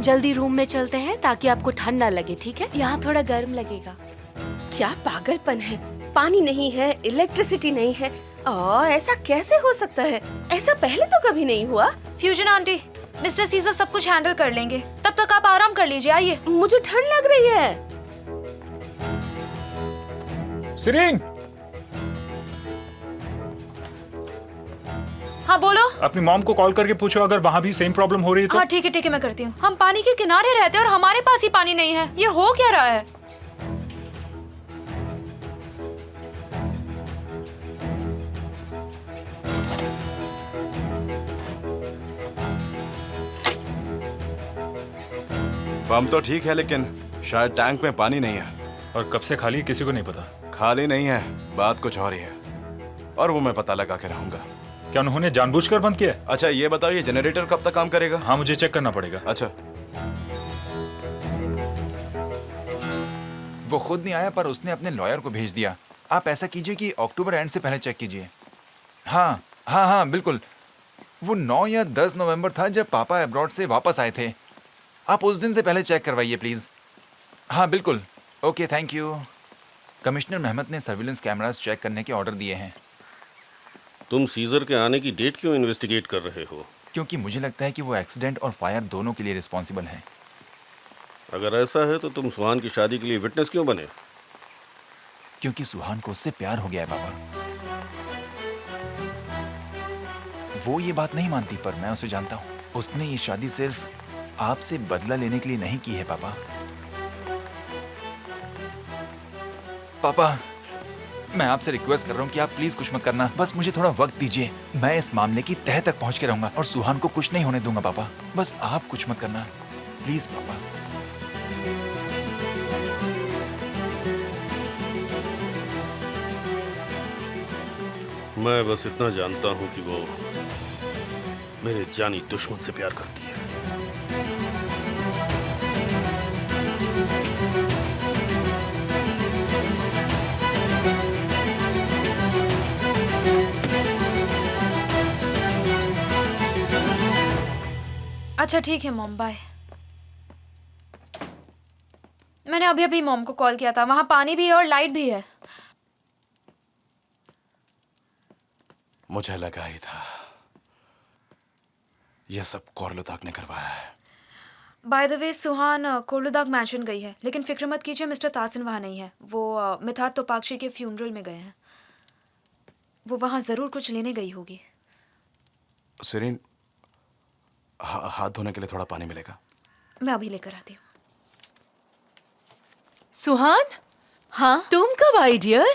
जल्दी रूम में चलते हैं ताकि आपको ठंड ना लगे, ठीक है? यहाँ थोड़ा गर्म लगेगा। क्या पागलपन है, पानी नहीं है, इलेक्ट्रिसिटी नहीं है। ऐसा कैसे हो सकता है? ऐसा पहले तो कभी नहीं हुआ। फ्यूजन आंटी, मिस्टर सीजर सब कुछ हैंडल कर लेंगे, तब तक आप आराम कर लीजिए। आइए। मुझे ठंड लग रही है। सिरीन, हाँ बोलो। अपनी मॉम को कॉल करके पूछो अगर वहाँ भी सेम प्रॉब्लम हो रही है तो। हाँ ठीक है मैं करती हूँ। हम पानी के किनारे रहते हैं और हमारे पास ही पानी नहीं है, ये हो क्या रहा है? पंप तो ठीक है लेकिन शायद टैंक में पानी नहीं है। और कब से खाली किसी को नहीं पता। खाली नहीं है, बात कुछ और ही है और वो मैं पता लगा के रहूंगा। क्या उन्होंने जानबूझकर बंद किया? अच्छा ये बताओ, ये जनरेटर कब तक काम करेगा? हाँ मुझे चेक करना पड़ेगा। अच्छा, वो खुद नहीं आया पर उसने अपने लॉयर को भेज दिया। आप ऐसा कीजिए कि अक्टूबर एंड से पहले चेक कीजिए। हाँ बिल्कुल। वो 9 या 10 नवंबर था जब पापा अब्रॉड से वापस आए थे। आप उस दिन से पहले चेक करवाइए प्लीज। हाँ बिल्कुल। Okay thank you. कमिश्नर मेहमत ने सर्विलेंस कैमरास चेक करने के ऑर्डर दिए हैं। तुम सीजर के आने की डेट क्यों इन्वेस्टिगेट कर रहे हो? क्योंकि मुझे लगता है कि वो एक्सीडेंट और फायर दोनों के लिए रिस्पॉन्सिबल है। अगर ऐसा है तो तुम सुहान की शादी के लिए विटनेस क्यों बने? क्योंकि सुहान को उससे प्यार हो गया है पापा। वो ये बात नहीं मानती पर मैं उसे जानता हूँ। उसने ये शादी सिर्फ आपसे बदला लेने के लिए नहीं की है पापा। पापा मैं आपसे रिक्वेस्ट कर रहा हूँ कि आप प्लीज कुछ मत करना, बस मुझे थोड़ा वक्त दीजिए। मैं इस मामले की तह तक पहुंच के रहूंगा और सुहान को कुछ नहीं होने दूंगा पापा। बस आप कुछ मत करना प्लीज पापा। मैं बस इतना जानता हूं कि वो मेरे जानी दुश्मन से प्यार करती है। अच्छा ठीक है मॉम, बाय। मैंने अभी मॉम को कॉल किया था, वहाँ पानी भी है और लाइट भी है। मुझे लगा ही था यह सब कोरलुदाग ने करवाया है। By the way Suhan Korludag mansion गई है, लेकिन फिक्र मत कीजिए मिस्टर तासिन वहाँ नहीं है। वो मिथात तोपाक्षी के फ्यूनरल में गए हैं। वो वहाँ जरूर कुछ लेने गई होगी। सिरीन, हाथ धोने के लिए थोड़ा पानी मिलेगा? मैं अभी लेकर आती हूँ। सुहान, हाँ तुम कब आई डियर?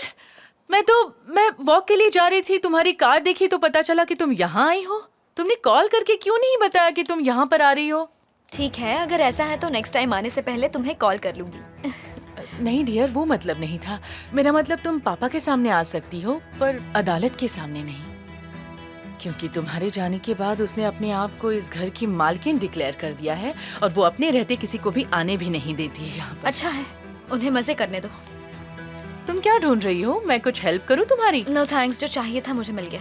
मैं वॉक के लिए जा रही थी, तुम्हारी कार देखी तो पता चला कि तुम यहाँ आई हो। तुमने कॉल करके क्यों नहीं बताया कि तुम यहाँ पर आ रही हो? ठीक है, अगर ऐसा है तो नेक्स्ट टाइम आने से पहले तुम्हें कॉल कर लूंगी। नहीं डियर, वो मतलब नहीं था। मेरा मतलब तुम पापा के सामने आ सकती हो पर अदालत के सामने नहीं, क्योंकि तुम्हारे जाने के बाद उसने अपने आप को इस घर की मालकिन डिक्लेयर कर दिया है और वो अपने रहते किसी को भी आने भी नहीं देती है यहाँ पर। अच्छा है, उन्हें मजे करने दो। तुम क्या ढूंढ रही हो? मैं कुछ हेल्प करूँ तुम्हारी? नो थैंक्स, जो चाहिए था मुझे मिल गया।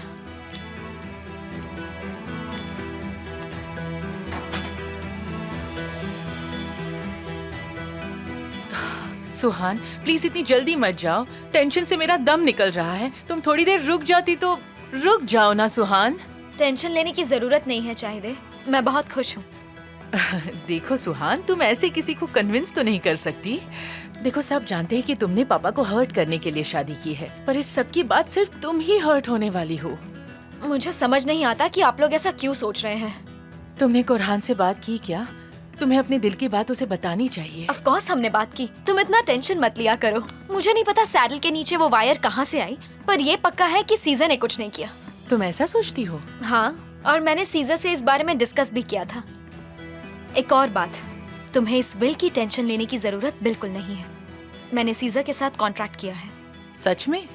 सुहान प्लीज इतनी जल्दी मत जाओ, टेंशन से मेरा दम निकल रहा है। तुम थोड़ी देर रुक जाती तो। रुक जाओ ना सुहान। टेंशन लेने की जरूरत नहीं है चाहिए, मैं बहुत खुश हूँ। देखो सुहान, तुम ऐसे किसी को कन्विंस तो नहीं कर सकती। देखो सब जानते हैं कि तुमने पापा को हर्ट करने के लिए शादी की है, पर इस सब की बात सिर्फ तुम ही हर्ट होने वाली हो। मुझे समझ नहीं आता कि आप लोग ऐसा क्यों सोच रहे हैं। तुमने कुरहान से बात की क्या? तुम्हें अपने दिल की बात उसे बतानी चाहिए। ऑफ कोर्स हमने बात की, तुम इतना टेंशन मत लिया करो। मुझे नहीं पता सैडल के नीचे वो वायर कहाँ से आई, पर ये पक्का है कि सीजर ने कुछ नहीं किया। तुम ऐसा सोचती हो? हाँ, और मैंने सीजर से इस बारे में डिस्कस भी किया था। एक और बात, तुम्हें इस बिल की टेंशन लेने की जरूरत बिल्कुल नहीं है। मैंने सीजर के साथ कॉन्ट्रैक्ट किया है। सच में?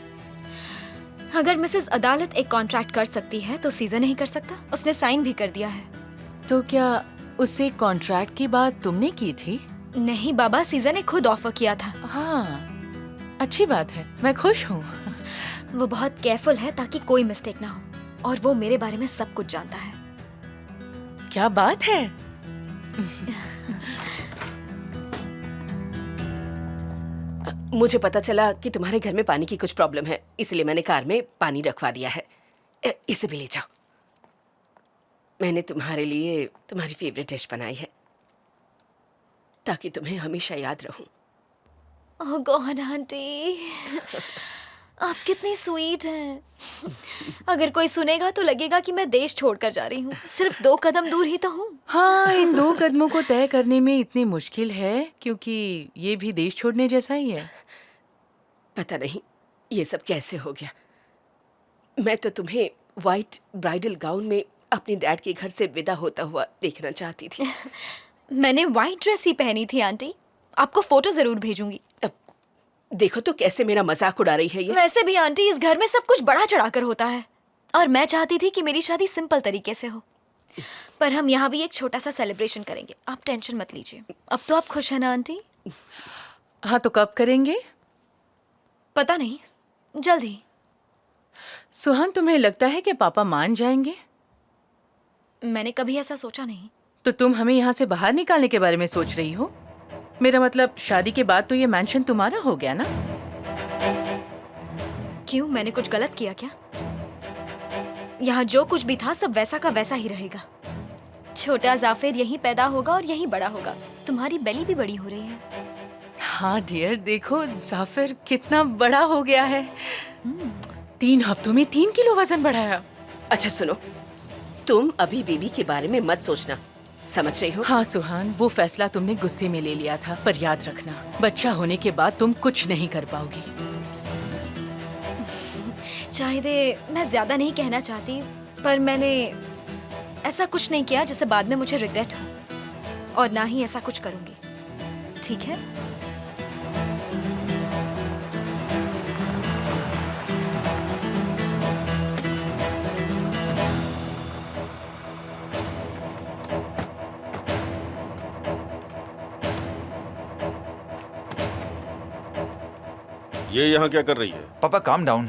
अगर मिसेस अदालत एक कॉन्ट्रैक्ट कर सकती है तो सीजर नहीं कर सकता? उसने साइन भी कर दिया है। तो क्या उससे कॉन्ट्रैक्ट की बात तुमने की थी? नहीं बाबा, सीजर ने खुद ऑफर किया था। हाँ, अच्छी बात है, मैं खुश हूँ। वो बहुत केयरफुल है ताकि कोई मिस्टेक ना हो, और वो मेरे बारे में सब कुछ जानता है। क्या बात है? मुझे पता चला कि तुम्हारे घर में पानी की कुछ प्रॉब्लम है, इसलिए मैंने कार में पानी रखवा दिया है। इसे भी ले जाओ। मैंने तुम्हारे लिए तुम्हारी फेवरेट डिश बनाई है, ताकि तुम्हें हमेशा याद रहूं। ओह गॉड आंटी, आप कितनी स्वीट हैं। अगर कोई सुनेगा तो लगेगा कि मैं देश छोड़कर जा रही हूँ। सिर्फ 2 कदम दूर ही तो हूँ। हाँ, इन 2 कदमों को तय करने में इतनी मुश्किल है क्योंकि ये भी देश छोड़ने जैसा ही है। पता नहीं ये सब कैसे हो गया। मैं तो तुम्हें वाइट ब्राइडल गाउन में अपने डैड के घर से विदा होता हुआ देखना चाहती थी। मैंने व्हाइट ड्रेस ही पहनी थी आंटी। आपको फोटो जरूर भेजूंगी। अब देखो तो कैसे मेरा मजाक उड़ा रही है ये। वैसे भी आंटी, इस घर में सब कुछ बड़ा चढ़ाकर होता है, और मैं चाहती थी कि मेरी शादी सिंपल तरीके से हो। पर हम यहाँ भी एक छोटा सा सेलिब्रेशन करेंगे, आप टेंशन मत लीजिए। अब तो आप खुश हैं ना आंटी? हाँ, तो कब करेंगे? पता नहीं, जल्दी। सुहान, तुम्हें लगता है कि पापा मान जाएंगे? मैंने कभी ऐसा सोचा नहीं। तो तुम हमें यहाँ से बाहर निकालने के बारे में सोच रही हो? मेरा मतलब शादी के बाद तो ये मैंशन तुम्हारा हो गया ना? क्यों, मैंने कुछ गलत किया क्या? यहाँ जो कुछ भी था सब वैसा का वैसा ही रहेगा। छोटा जाफिर यहीं पैदा होगा और यहीं बड़ा होगा। तुम्हारी बेली भी बड़ी हो रही है। हाँ डियर, देखो जाफिर कितना बड़ा हो गया है। 3 हफ्तों में 3 किलो वजन बढ़ाया। अच्छा सुनो, तुम अभी बेबी के बारे में मत सोचना, समझ रही हो? हाँ सुहान, वो फैसला तुमने गुस्से में ले लिया था, पर याद रखना बच्चा होने के बाद तुम कुछ नहीं कर पाओगी। शायद मैं ज्यादा नहीं कहना चाहती, पर मैंने ऐसा कुछ नहीं किया जिससे बाद में मुझे रिग्रेट हो, और ना ही ऐसा कुछ करूंगी। ठीक है? ये यहाँ क्या कर रही है? पापा काम डाउन।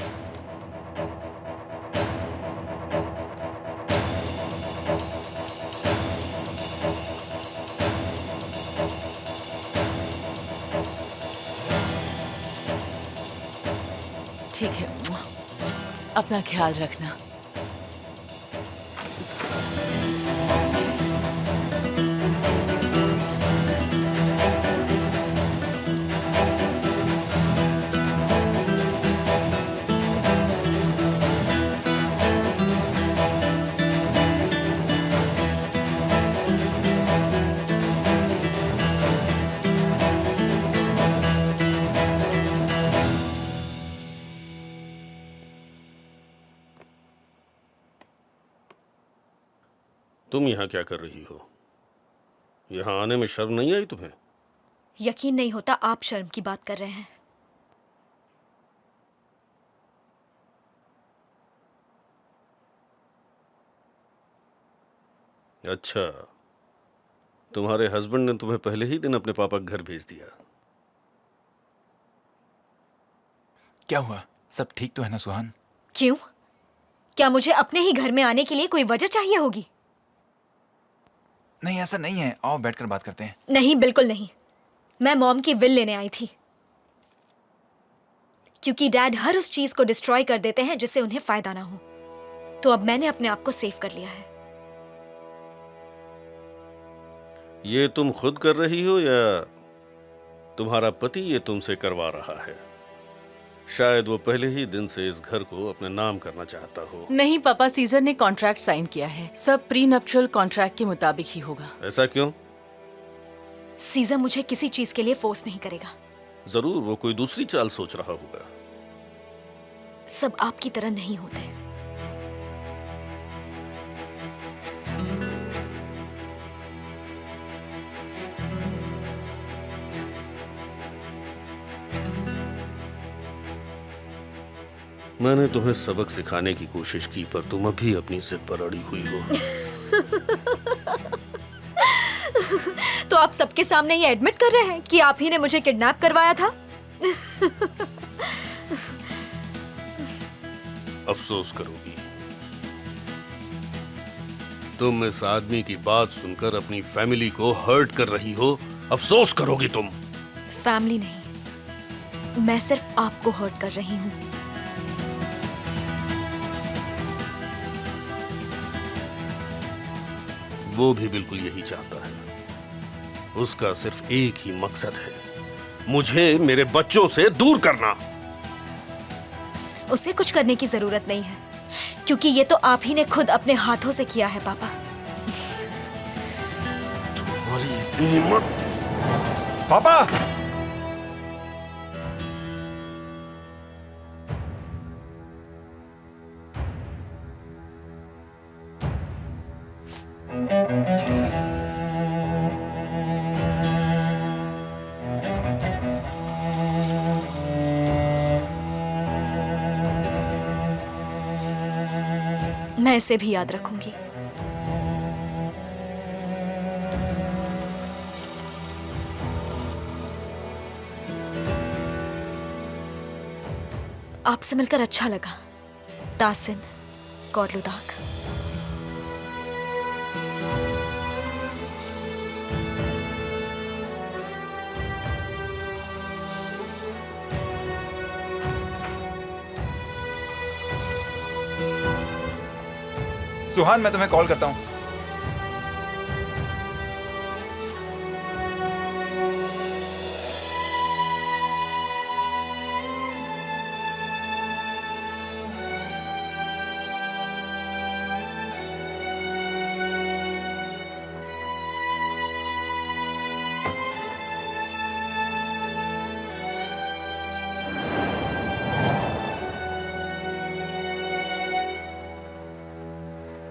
ठीक है, अपना ख्याल रखना। तुम यहाँ क्या कर रही हो? यहाँ आने में शर्म नहीं आई तुम्हें? यकीन नहीं होता आप शर्म की बात कर रहे हैं। अच्छा, तुम्हारे हस्बैंड ने तुम्हें पहले ही दिन अपने पापा के घर भेज दिया। क्या हुआ? सब ठीक तो है ना सुहान? क्यों? क्या मुझे अपने ही घर में आने के लिए कोई वजह चाहिए होगी? नहीं, ऐसा नहीं है। आओ बैठकर बात करते हैं। नहीं, बिल्कुल नहीं। मैं मॉम की विल लेने आई थी, क्योंकि डैड हर उस चीज को डिस्ट्रॉय कर देते हैं जिससे उन्हें फायदा ना हो। तो अब मैंने अपने आप को सेव कर लिया है। ये तुम खुद कर रही हो या तुम्हारा पति ये तुमसे करवा रहा है? शायद वो पहले ही दिन से इस घर को अपने नाम करना चाहता हो। नहीं पापा, सीजर ने कॉन्ट्रैक्ट साइन किया है। सब प्री नप्चुअल कॉन्ट्रैक्ट के मुताबिक ही होगा। ऐसा क्यों? सीजर मुझे किसी चीज के लिए फोर्स नहीं करेगा। जरूर वो कोई दूसरी चाल सोच रहा होगा। सब आपकी तरह नहीं होते। मैंने तुम्हें सबक सिखाने की कोशिश की, पर तुम अभी अपनी जिद पर अड़ी हुई हो। तो आप सबके सामने ये एडमिट कर रहे हैं कि आप ही ने मुझे किडनैप करवाया था? अफसोस करोगी। तुम इस आदमी की बात सुनकर अपनी फैमिली को हर्ट कर रही हो, अफसोस करोगी तुम। फैमिली नहीं, मैं सिर्फ आपको हर्ट कर रही हूँ। वो भी बिल्कुल यही चाहता है। उसका सिर्फ एक ही मकसद है, मुझे मेरे बच्चों से दूर करना। उसे कुछ करने की जरूरत नहीं है, क्योंकि ये तो आप ही ने खुद अपने हाथों से किया है पापा। तुम्हारी इतनी हिम्मत। पापा! मैं इसे भी याद रखूंगी। आपसे मिलकर अच्छा लगा, तासिन कौरलुदाग। सुहान, मैं तुम्हें कॉल करता हूँ।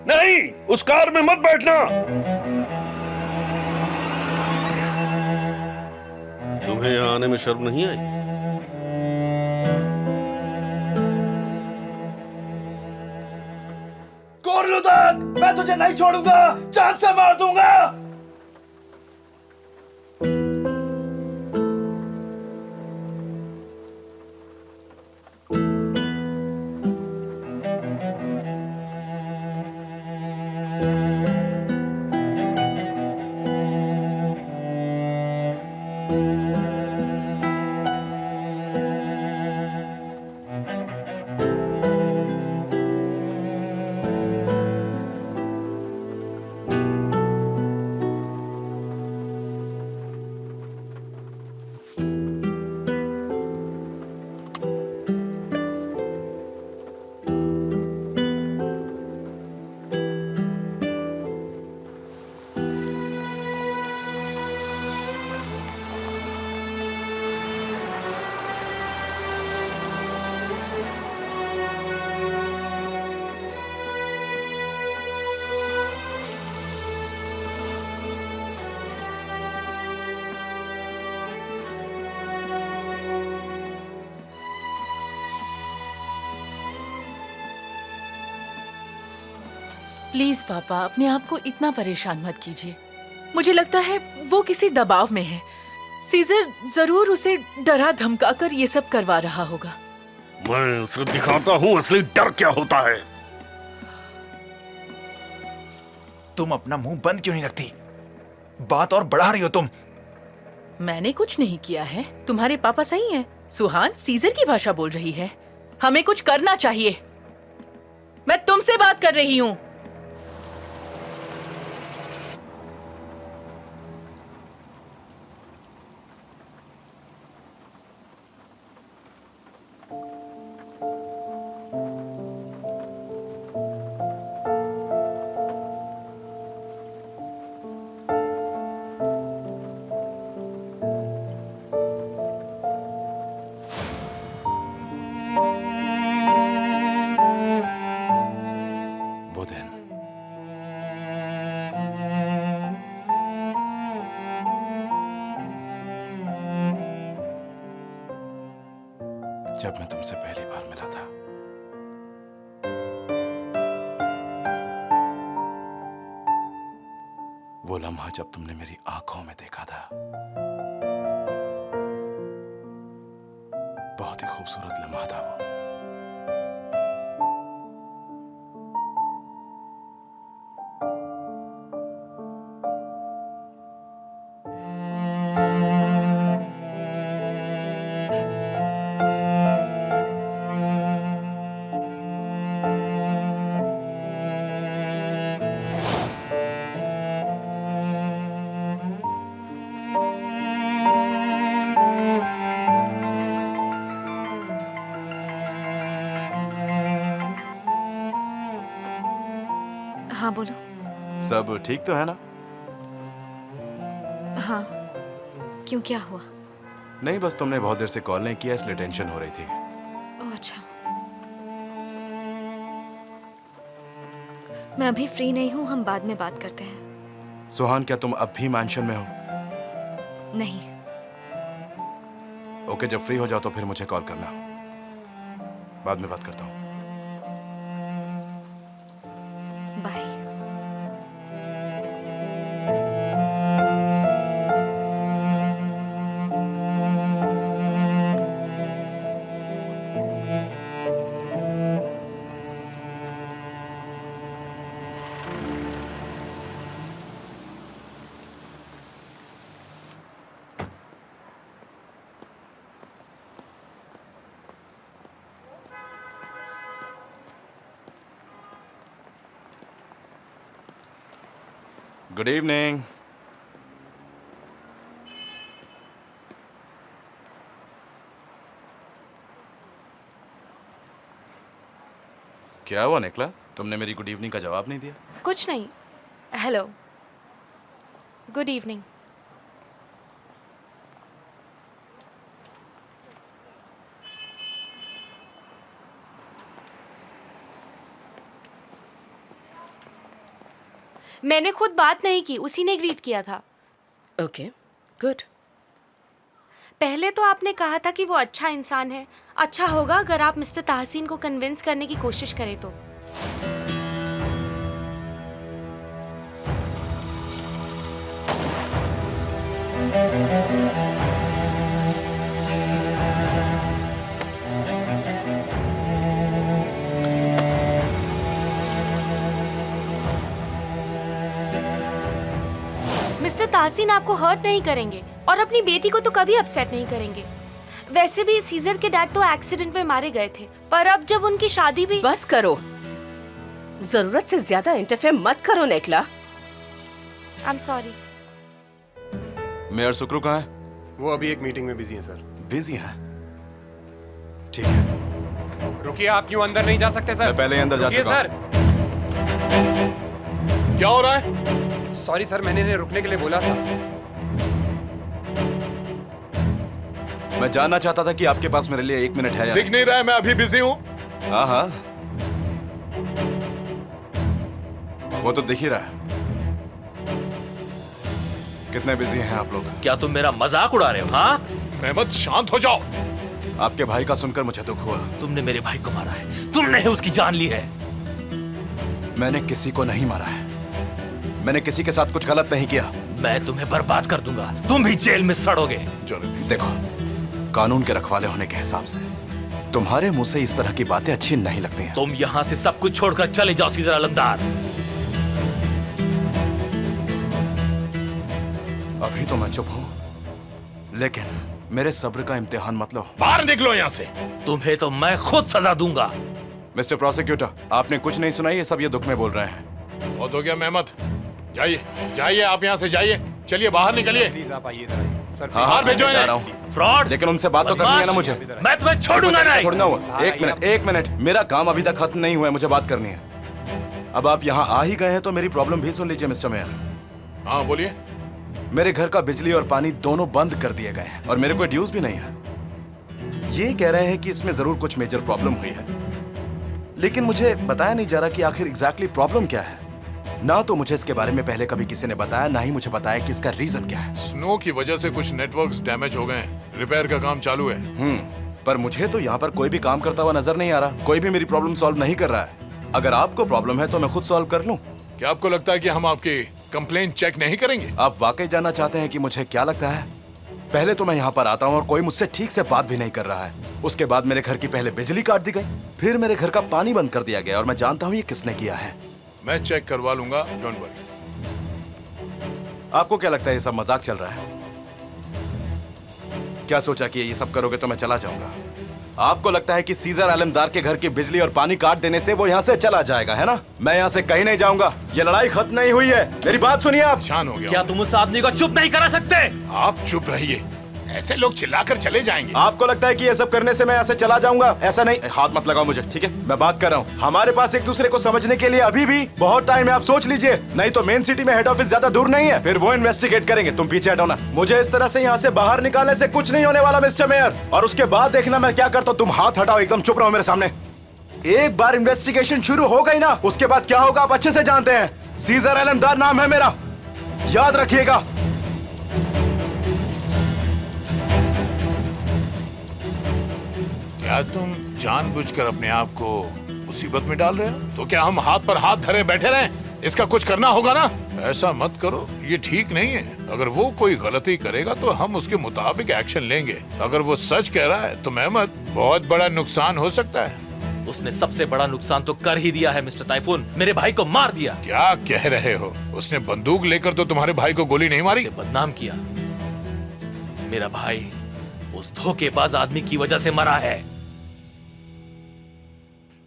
नहीं, उस कार में मत बैठना। तुम्हें यहां आने में शर्म नहीं आई? कौरलुदाग, मैं तुझे नहीं छोड़ूंगा, जान से मार दूंगा। प्लीज पापा, अपने आप को इतना परेशान मत कीजिए। मुझे लगता है वो किसी दबाव में है। सीजर जरूर उसे डरा धमका कर ये सब करवा रहा होगा। मैं उसे दिखाता हूँ असली डर क्या होता है। तुम अपना मुंह बंद क्यों नहीं रखती? बात और बढ़ा रही हो तुम। मैंने कुछ नहीं किया है। तुम्हारे पापा सही हैं। सुहान सीजर की भाषा बोल रही है। हमें कुछ करना चाहिए। मैं तुमसे बात कर रही हूँ। वो दिन जब मैं तुमसे पहली बार मिला था। वो लम्हा जब तुमने मेरी आंखों में देखा था, बहुत ही खूबसूरत लम्हा था वो। हाँ बोलो। सब ठीक तो है ना? हाँ, क्यों, क्या हुआ? नहीं, बस तुमने बहुत देर से कॉल नहीं किया इसलिए टेंशन हो रही थी। ओह अच्छा। मैं अभी फ्री नहीं हूँ, हम बाद में बात करते हैं। सुहान, क्या तुम अब भी मैंशन में हो? नहीं। ओके, जब फ्री हो जाओ तो फिर मुझे कॉल करना। बाद में बात करता हूँ। बाय। Good evening. क्या हुआ निकला? तुमने मेरी गुड इवनिंग का जवाब नहीं दिया। कुछ नहीं। Hello, good evening. मैंने खुद बात नहीं की, उसी ने ग्रीट किया था। Okay, good. पहले तो आपने कहा था कि वो अच्छा इंसान है। अच्छा होगा अगर आप मिस्टर ताहसीन को कन्विंस करने की कोशिश करें तो। मिस्टर ताहसीन आपको हर्ट नहीं करेंगे और अपनी बेटी को तो कभी अपसेट नहीं करेंगे। वैसे भी सीजर के डैड तो एक्सीडेंट में मारे गए थे, पर अब जब उनकी शादी भी। बस करो, जरूरत से ज्यादा इंटरफेयर मत करो Nekla. I am sorry. Mayor Sukru कहाँ है? वो अभी एक मीटिंग में बिजी है सर। बिजी है? ठीक है। रुकिए, आप यूं अंदर नहीं जा सकते सर। मैं पहले ही अंदर जा रुकिए चुका सर। क्या हो रहा है? सॉरी सर, मैंने इन्हें रुकने के लिए बोला था। मैं जानना चाहता था कि आपके पास मेरे लिए 1 मिनट है या दिख नहीं रहा है, मैं अभी बिजी हूँ। हाँ हाँ, वो तो दिख ही रहा है। कितने बिजी हैं आप लोग? क्या तुम मेरा मजाक उड़ा रहे हो? हाँ, मेहमद शांत हो जाओ। आपके भाई का सुनकर मुझे दुख हुआ। तुमने मेरे भाई को मारा है, तुमने ही उसकी जान ली है। मैंने किसी को नहीं मारा है, मैंने किसी के साथ कुछ गलत नहीं किया। मैं तुम्हें बर्बाद कर दूंगा, तुम भी जेल में सड़ोगे। देखो, कानून के रखवाले होने के हिसाब से तुम्हारे मुंह से इस तरह की बातें अच्छी नहीं लगती हैं। तुम यहाँ से सब कुछ छोड़कर चले जाओ सीजर आलमदार। अभी तो मैं चुप हूँ, लेकिन मेरे सब्र का इम्तिहान मत लो। बाहर निकलो यहाँ से। तुम्हें तो मैं खुद सजा दूंगा। मिस्टर प्रोसिक्यूटर, आपने कुछ नहीं सुना, ये सब ये दुख में बोल रहे हैं। बहुत हो गया मेहमद, जाइए जाइए, आप यहाँ से जाइए, चलिए बाहर निकलिए। प्लीज आप आइए सर। हाँ, बाहर भेजो जा रहा इन्हें। हूँ। फ्रॉड, लेकिन उनसे बात तो करनी है ना मुझे। मैं तुम्हें छोड़ूंगा नहीं। छोड़ना हुआ। एक मिनट, मेरा काम अभी तक खत्म नहीं हुआ है, मुझे बात करनी है। अब आप यहाँ आ ही गए हैं तो मेरी प्रॉब्लम भी सुन लीजिए मिस्टर मेयर। हाँ बोलिए। मेरे घर का बिजली और पानी दोनों बंद कर दिए गए हैं और मेरे को ड्यूज भी नहीं है। ये कह रहे हैं कि इसमें जरूर कुछ मेजर प्रॉब्लम हुई है, लेकिन मुझे बताया नहीं जा रहा कि आखिर एग्जैक्टली प्रॉब्लम क्या है। ना तो मुझे इसके बारे में पहले कभी किसी ने बताया, ना ही मुझे बताया कि इसका रीजन क्या है। स्नो की वजह से कुछ नेटवर्क्स डैमेज हो गए हैं, रिपेयर का काम चालू है। पर मुझे तो यहाँ पर कोई भी काम करता हुआ नजर नहीं आ रहा, कोई भी मेरी प्रॉब्लम सॉल्व नहीं कर रहा है। अगर आपको प्रॉब्लम है तो मैं खुद सॉल्व कर लूं। क्या आपको लगता है कि हम आपकी कंप्लेंट चेक नहीं करेंगे? आप वाकई जानना चाहते हैं कि मुझे क्या लगता है? पहले तो मैं यहाँ पर आता हूँ और कोई मुझसे ठीक से बात भी नहीं कर रहा है। उसके बाद मेरे घर की पहले बिजली काट दी गई, फिर मेरे घर का पानी बंद कर दिया गया और मैं जानता हूँ ये किसने किया है। मैं चेक करवा लूंगा, डोंट वरी। आपको क्या लगता है ये सब मजाक चल रहा है? क्या सोचा कि ये सब करोगे तो मैं चला जाऊंगा? आपको लगता है कि सीजर आलमदार के घर की बिजली और पानी काट देने से वो यहाँ से चला जाएगा, है ना? मैं यहाँ से कहीं नहीं जाऊंगा, ये लड़ाई खत्म नहीं हुई है। मेरी बात सुनिए आप। शान हो गया। क्या तुम उस आदमी को चुप नहीं करा सकते? आप चुप रहिए। ऐसे लोग चिल्लाकर चले जाएंगे। आपको लगता है कि ये सब करने से मैं ऐसे चला जाऊंगा? ऐसा नहीं, हाथ मत लगाओ मुझे, ठीक है? मैं बात कर रहा हूँ। हमारे पास एक दूसरे को समझने के लिए अभी भी बहुत टाइम है, आप सोच लीजिए। नहीं तो मेन सिटी में हेड ऑफिस ज्यादा दूर नहीं है, फिर वो इन्वेस्टिगेट करेंगे। तुम पीछे हटो ना। मुझे इस तरह से यहाँ से बाहर निकालने से कुछ नहीं होने वाला मिस्टर मेयर। और उसके बाद देखना मैं क्या करता हूँ। तुम हाथ हटाओ, एकदम चुप रहो मेरे सामने। एक बार इन्वेस्टिगेशन शुरू हो गई ना, उसके बाद क्या होगा आप अच्छे से जानते हैं। सीजर अलमदार नाम है मेरा, याद रखिएगा। क्या तुम जानबूझकर अपने आप को मुसीबत में डाल रहे हो? तो क्या हम हाथ पर हाथ धरे बैठे रहें? इसका कुछ करना होगा ना। ऐसा मत करो, ये ठीक नहीं है। अगर वो कोई गलती करेगा तो हम उसके मुताबिक एक्शन लेंगे। अगर वो सच कह रहा है तो मेहमद, बहुत बड़ा नुकसान हो सकता है। उसने सबसे बड़ा नुकसान तो कर ही दिया है मिस्टर टाइफून। मेरे भाई को मार दिया। क्या कह रहे हो? उसने बंदूक लेकर तो तुम्हारे भाई को गोली नहीं मारी? उसे बदनाम किया। मेरा भाई उस धोखेबाज आदमी की वजह से मरा है।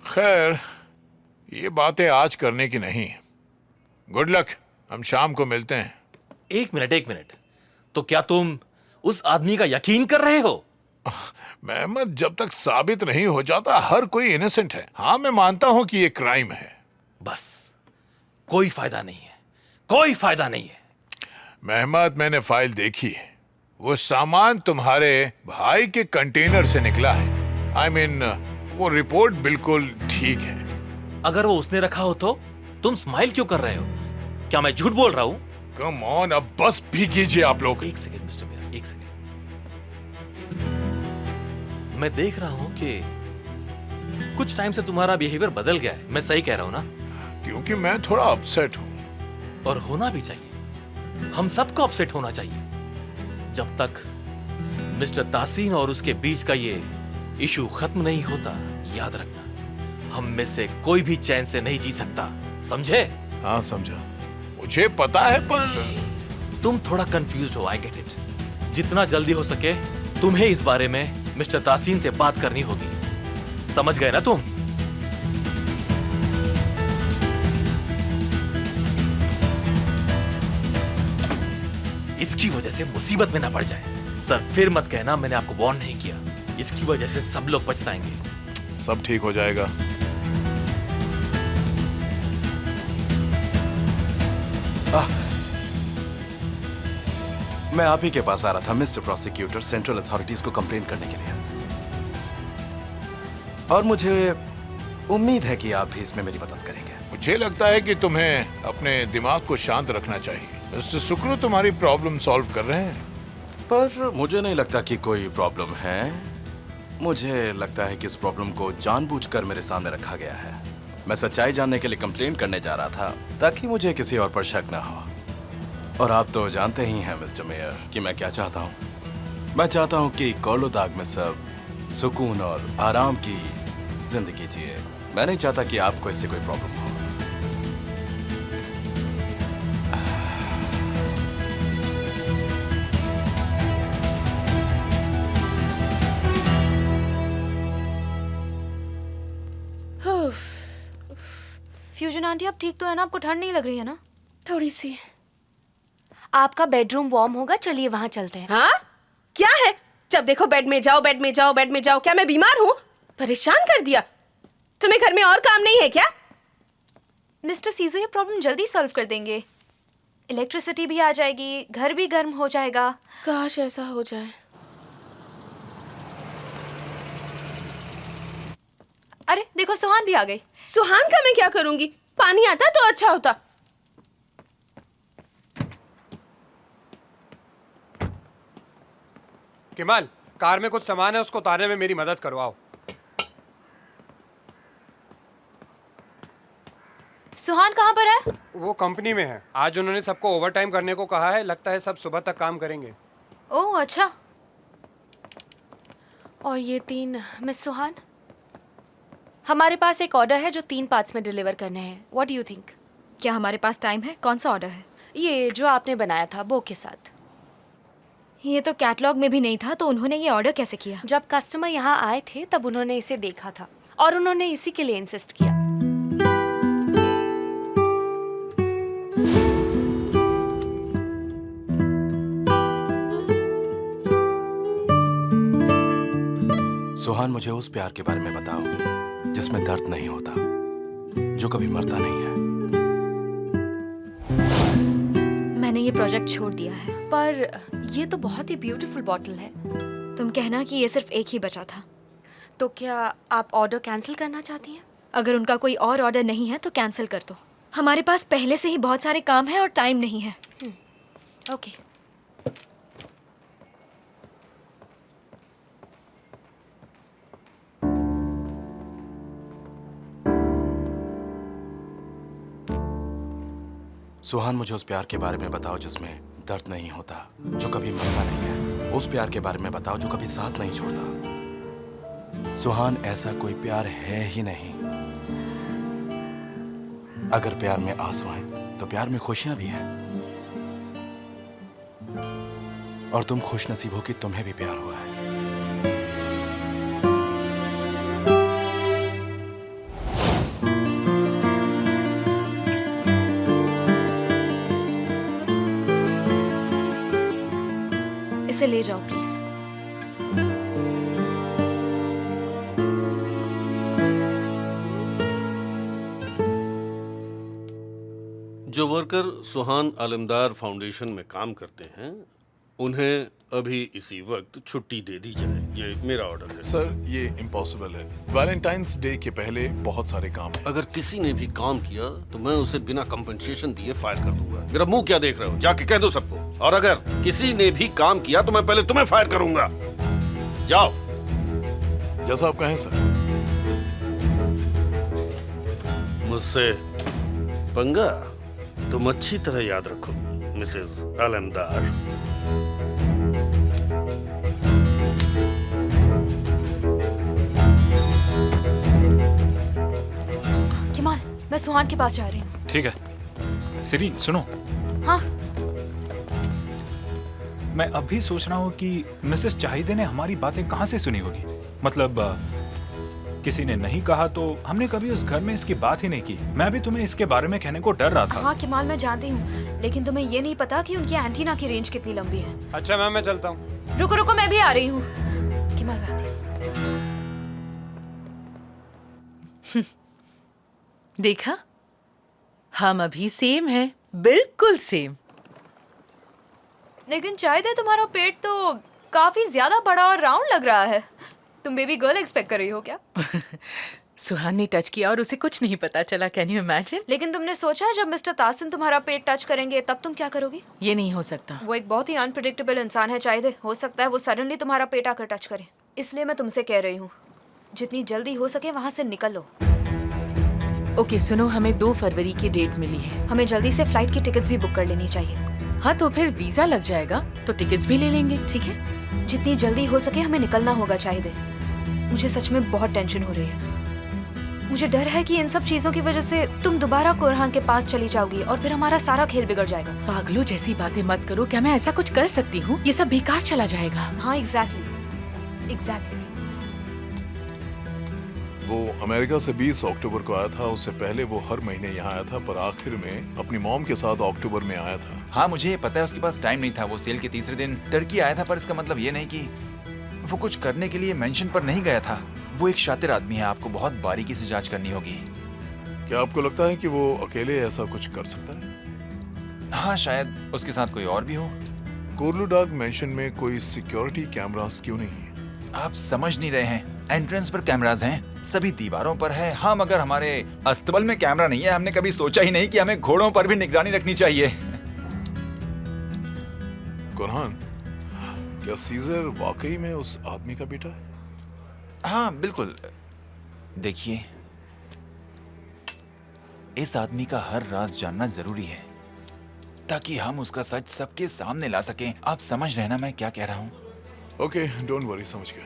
खैर, ये बातें आज करने की नहीं। गुड लक, हम शाम को मिलते हैं। एक मिनट। तो क्या तुम उस आदमी का यकीन कर रहे हो? मेहमद, जब तक साबित नहीं हो जाता हर कोई इनोसेंट है। हाँ, मैं मानता हूं कि ये क्राइम है। बस कोई फायदा नहीं है, कोई फायदा नहीं है। मेहमद, मैंने फाइल देखी है। वो सामान तुम्हारे भाई के कंटेनर से निकला है। I mean, वो रिपोर्ट बिल्कुल ठीक है। अगर वो उसने रखा हो तो तुम स्माइल क्यों कर रहे हो? क्या मैं झूठ बोल रहा हूं? कम ऑन, अब बस भी कीजिए आप लोग। एक सेकंड मिस्टर मेयर, एक सेकंड। मैं देख रहा हूं कि कुछ टाइम से तुम्हारा बिहेवियर बदल गया है। मैं सही कह रहा हूं ना? क्योंकि मैं थोड़ा अपसेट हूं। और होना भी चाहिए। हम सबको अपसेट होना चाहिए। जब तक मिस्टर तासीन और उसके बीच का ये इशू खत्म नहीं होता, याद रखना, हम में से कोई भी चैन से नहीं जी सकता। समझे? हाँ, समझा। मुझे पता है, पर तुम थोड़ा कंफ्यूज्ड हो। I get it. जितना जल्दी हो सके तुम्हें इस बारे में मिस्टर तासीन से बात करनी होगी। समझ गए ना तुम? इसकी वजह से मुसीबत में ना पड़ जाए। सर, फिर मत कहना मैंने आपको वार्न नहीं किया। इसकी वजह से सब लोग पछताएंगे। सब ठीक हो जाएगा। मैं आप ही के पास आ रहा था मिस्टर प्रोसिक्यूटर, सेंट्रल अथॉरिटीज को कंप्लेंट करने के लिए। और मुझे उम्मीद है कि आप भी इसमें मेरी मदद करेंगे। मुझे लगता है कि तुम्हें अपने दिमाग को शांत रखना चाहिए। मिस्टर सुक्रू तुम्हारी प्रॉब्लम सॉल्व कर रहे हैं। पर मुझे नहीं लगता कि कोई प्रॉब्लम है। मुझे लगता है कि इस प्रॉब्लम को जानबूझकर मेरे सामने रखा गया है। मैं सच्चाई जानने के लिए कंप्लेंट करने जा रहा था ताकि मुझे किसी और पर शक ना हो। और आप तो जानते ही हैं मिस्टर मेयर कि मैं क्या चाहता हूँ। मैं चाहता हूँ कि कोलोदाग में सब सुकून और आराम की जिंदगी जिए। मैं नहीं चाहता कि आपको इससे कोई प्रॉब्लम हो। फ्यूजन आंटी, आप ठीक तो है ना? आपको ठंड नहीं लग रही है ना? थोड़ी सी। आपका बेडरूम वार्म होगा, चलिए वहां चलते हैं। हाँ, क्या है? जब देखो बेड में जाओ, बेड में जाओ, बेड में जाओ। क्या मैं बीमार हूँ? परेशान कर दिया। तुम्हें घर में और काम नहीं है क्या? मिस्टर सीजर ये प्रॉब्लम जल्दी सॉल्व कर देंगे। इलेक्ट्रिसिटी भी आ जाएगी, घर भी गर्म हो जाएगा। काश ऐसा हो जाए। अरे देखो, सुहान भी आ गई। सुहान का मैं क्या करूंगी? पानी आता तो अच्छा होता। किमाल, कार में कुछ सामान है, उसको उतारने में मेरी मदद करो। आओ। सुहान कहाँ पर है? वो कंपनी में है। आज उन्होंने सबको ओवरटाइम करने को कहा है। लगता है सब सुबह तक काम करेंगे। ओह अच्छा। और ये 3 मिस सुहान, हमारे पास एक ऑर्डर है जो 3 पार्ट्स में डिलीवर करने हैं। What do you think? क्या हमारे पास टाइम है? कौन सा ऑर्डर है? ये जो आपने बनाया था बो के साथ। ये तो कैटलॉग में भी नहीं था, तो उन्होंने ये ऑर्डर कैसे किया? जब कस्टमर यहाँ आए थे तब उन्होंने इसे देखा था और उन्होंने इसी के लिए इंसिस्ट किया। सुहान, मुझे उस प्यार के बारे में बताओ जिसमें दर्द नहीं होता, जो कभी मरता नहीं है। मैंने ये प्रोजेक्ट छोड़ दिया है, पर ये तो बहुत ही ब्यूटीफुल बॉटल है। तुम कहना कि ये सिर्फ एक ही बचा था। तो क्या आप ऑर्डर कैंसिल करना चाहती हैं? अगर उनका कोई और ऑर्डर नहीं है तो कैंसिल कर दो। हमारे पास पहले से ही बहुत सारे काम हैं और टाइम नहीं है। ओके। सुहान, मुझे उस प्यार के बारे में बताओ जिसमें दर्द नहीं होता, जो कभी मरता नहीं है। उस प्यार के बारे में बताओ जो कभी साथ नहीं छोड़ता। सुहान, ऐसा कोई प्यार है ही नहीं। अगर प्यार में आंसू हैं, तो प्यार में खुशियां भी हैं। और तुम खुशनसीब हो कि तुम्हें भी प्यार हुआ है। इसे ले जाओ प्लीज। जो वर्कर सुहान आलमदार फाउंडेशन में काम करते हैं उन्हें अभी इसी वक्त छुट्टी दे दी जाए, ये मेरा ऑर्डर है। सर, ये इम्पॉसिबल है। वैलेंटाइंस डे के पहले बहुत सारे काम हैं। अगर किसी ने भी काम किया तो मैं उसे बिना कंपनसेशन दिए फायर कर दूंगा। मेरा मुंह क्या देख रहे हो, जाके कह दो सबको। और अगर किसी ने भी काम किया तो मैं पहले तुम्हें फायर करूंगा। जाओ। जैसा आप कहें सर। मुझसे पंगा तुम अच्छी तरह याद रखोगी मिसेस आलमदार। कमाल, मैं सुहान के पास जा रही हूँ। ठीक है। सिरी, सुनो। हाँ। मैं अभी सोच रहा हूँ कि मिसेस चाहिदे ने हमारी बातें कहाँ से सुनी होगी। मतलब किसी ने नहीं कहा तो हमने कभी उस घर में इसकी बात ही नहीं की। मैं भी तुम्हें इसके बारे में कहने को डर रहा था। हाँ कमाल, मैं जानती हूँ, लेकिन तुम्हें ये नहीं पता कि उनकी एंटीना की रेंज कितनी लंबी है। अच्छा मैम, मैं चलता हूँ। रुको रुको, मैं भी आ रही हूँ। कमाल, मैं आती हूँ। देखा, हम अभी सेम हैं, बिल्कुल सेम। लेकिन चाहिए तुम्हारा पेट तो काफी ज्यादा बड़ा और राउंड लग रहा है। तुम बेबी गर्ल एक्सपेक्ट कर रही हो क्या? सुहान ने टच किया और उसे कुछ नहीं पता चला। Can you imagine? लेकिन तुमने सोचा जब मिस्टर तासिन तुम्हारा पेट टच करेंगे तब तुम क्या करोगी? ये नहीं हो सकता। वो एक बहुत ही अनप्रेडिक्टेबल इंसान है चाहिए। हो सकता है वो सडनली तुम्हारा पेट आकर टच करे। इसलिए मैं तुमसे कह रही हूँ, जितनी जल्दी हो सके वहाँ से निकल लो। ओके सुनो, हमें 2 फरवरी की डेट मिली है। हमें जल्दी से फ्लाइट की टिकट्स भी बुक कर लेनी चाहिए। हाँ तो फिर वीजा लग जाएगा तो टिकट्स भी ले लेंगे, ठीक है? जितनी जल्दी हो सके हमें निकलना होगा चाहिए। मुझे सच में बहुत टेंशन हो रही है। मुझे डर है कि इन सब चीजों की वजह से तुम दोबारा कोरहान के पास चली जाओगी और फिर हमारा सारा खेल बिगड़ जाएगा। पागलों जैसी बातें मत करो। क्या मैं ऐसा कुछ कर सकती हूँ? ये सब बेकार चला जाएगा। हाँ एग्जैक्टली। वो अमेरिका से 20 अक्टूबर को आया था। उससे पहले वो हर महीने यहाँ आया था, पर आखिर में अपनी मॉम के साथ अक्टूबर में आया था। हाँ मुझे पता है उसके पास टाइम नहीं था। वो सेल के तीसरे दिन टर्की आया था, पर इसका मतलब ये नहीं कि वो कुछ करने के लिए मेंशन पर नहीं गया था। वो एक शातिर आदमी है, आपको बहुत बारीकी से जांच करनी होगी। क्या आपको लगता है कि वो अकेले ऐसा कुछ कर सकता है? हाँ शायद उसके साथ कोई और भी हो। कोर्लुडाग मेंशन में कोई सिक्योरिटी कैमरास क्यों नहीं है? आप समझ नहीं रहे हैं। एंट्रेंस पर कैमरास हैं, सभी दीवारों पर है। हाँ मगर हमारे अस्तबल में कैमरा नहीं है। हमने कभी सोचा ही नहीं कि हमें घोड़ों पर भी निगरानी रखनी चाहिए। कोरहान, क्या सीजर वाकई में उस आदमी का बेटा है? हाँ बिल्कुल। देखिए, इस आदमी का हर राज जानना जरूरी है ताकि हम उसका सच सबके सामने ला सकें। आप समझ रहे हैं ना मैं क्या कह रहा हूँ? ओके, डोंट वरी, समझ गया।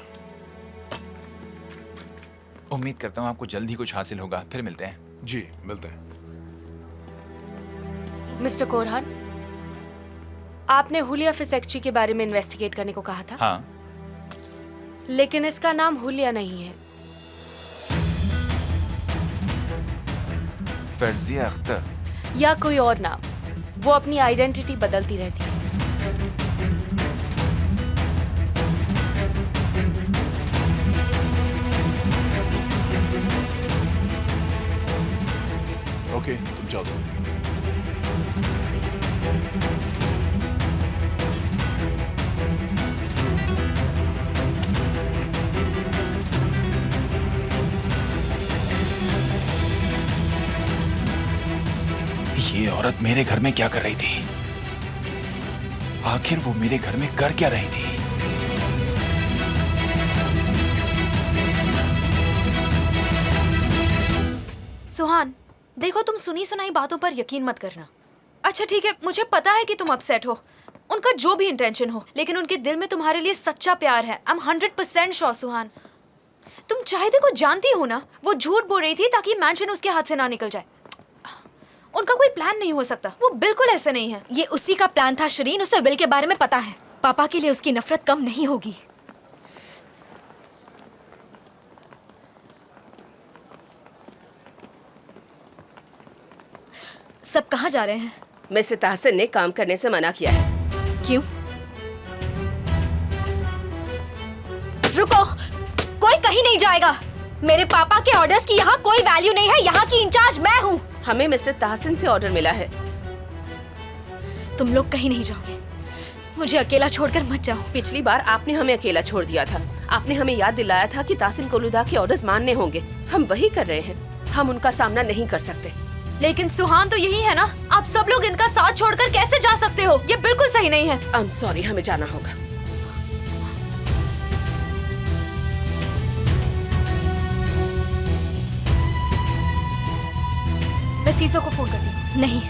उम्मीद करता हूँ आपको जल्द ही कुछ हासिल होगा। फिर मिलते हैं। जी मिलते हैं। मिस्टर कोरहान, आपने हुलिया फिसेक्ची के बारे में इन्वेस्टिगेट करने को कहा था। हाँ, लेकिन इसका नाम हुलिया नहीं है। फर्जिया अख्तर या कोई और नाम। वो अपनी आइडेंटिटी बदलती रहती है। ओके, तुम चल सकते हो। ये औरत मेरे घर में क्या कर रही थी? आखिर वो मेरे घर में कर क्या रही थी? सुहान, देखो तुम सुनी सुनाई बातों पर यकीन मत करना। अच्छा ठीक है, मुझे पता है कि तुम अपसेट हो, उनका जो भी इंटेंशन हो, लेकिन उनके दिल में तुम्हारे लिए सच्चा प्यार है। आई एम 100% श्योर सुहान। तुम चाहते को जानती हो ना, वो झूठ बोल रही थी ताकि मैंशन उसके हाथ से ना निकल जाए। उनका कोई प्लान नहीं हो सकता, वो बिल्कुल ऐसे नहीं है। ये उसी का प्लान था शरीन, उसे विल के बारे में पता है। पापा के लिए उसकी नफरत कम नहीं होगी। सब कहाँ जा रहे हैं? मिस्टर ताहसिन ने काम करने से मना किया है। क्यों? रुको, कोई कहीं नहीं जाएगा। मेरे पापा के ऑर्डर्स की यहाँ कोई वैल्यू नहीं है, यहाँ की इंचार्ज मैं हूँ। हमें मिस्टर ताहसिन से ऑर्डर मिला है। तुम लोग कहीं नहीं जाओगे, मुझे अकेला छोड़कर मत जाओ। पिछली बार आपने हमें अकेला छोड़ दिया था। आपने हमें याद दिलाया था कि ताहसिन कोलुदा के ऑर्डर्स मानने होंगे। हम वही कर रहे हैं। हम उनका सामना नहीं कर सकते। लेकिन सुहान तो यही है ना, आप सब लोग इनका साथ छोड़कर कैसे जा सकते हो? ये बिल्कुल सही नहीं है। आई एम सॉरी, हमें जाना होगा। मैं सीजो को फोन करती हूँ। नहीं,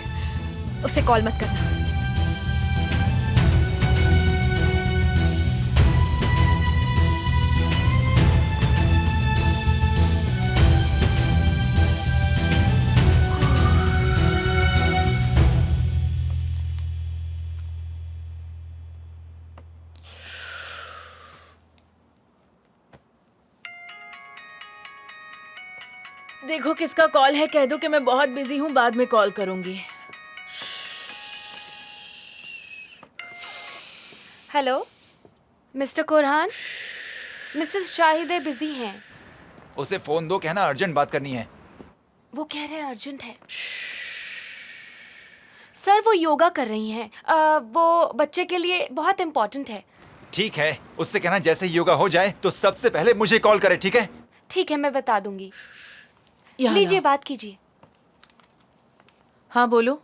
उसे कॉल मत करना। देखो किसका कॉल है, कह दो कि मैं बहुत बिजी हूँ, बाद में कॉल करूंगी। हेलो मिस्टर कुरहान, मिसेस शाहिदे बिजी हैं। उसे फोन दो, कहना अर्जेंट बात करनी है। वो कह रहे हैं अर्जेंट है। सर वो योगा कर रही हैं। वो बच्चे के लिए बहुत इम्पोर्टेंट है। ठीक है, उससे कहना जैसे ही योगा हो जाए तो सबसे पहले मुझे कॉल करे, ठीक है? ठीक है, मैं बता दूंगी। यहाँ लीजिए, लाओ। बात कीजिए। हाँ बोलो।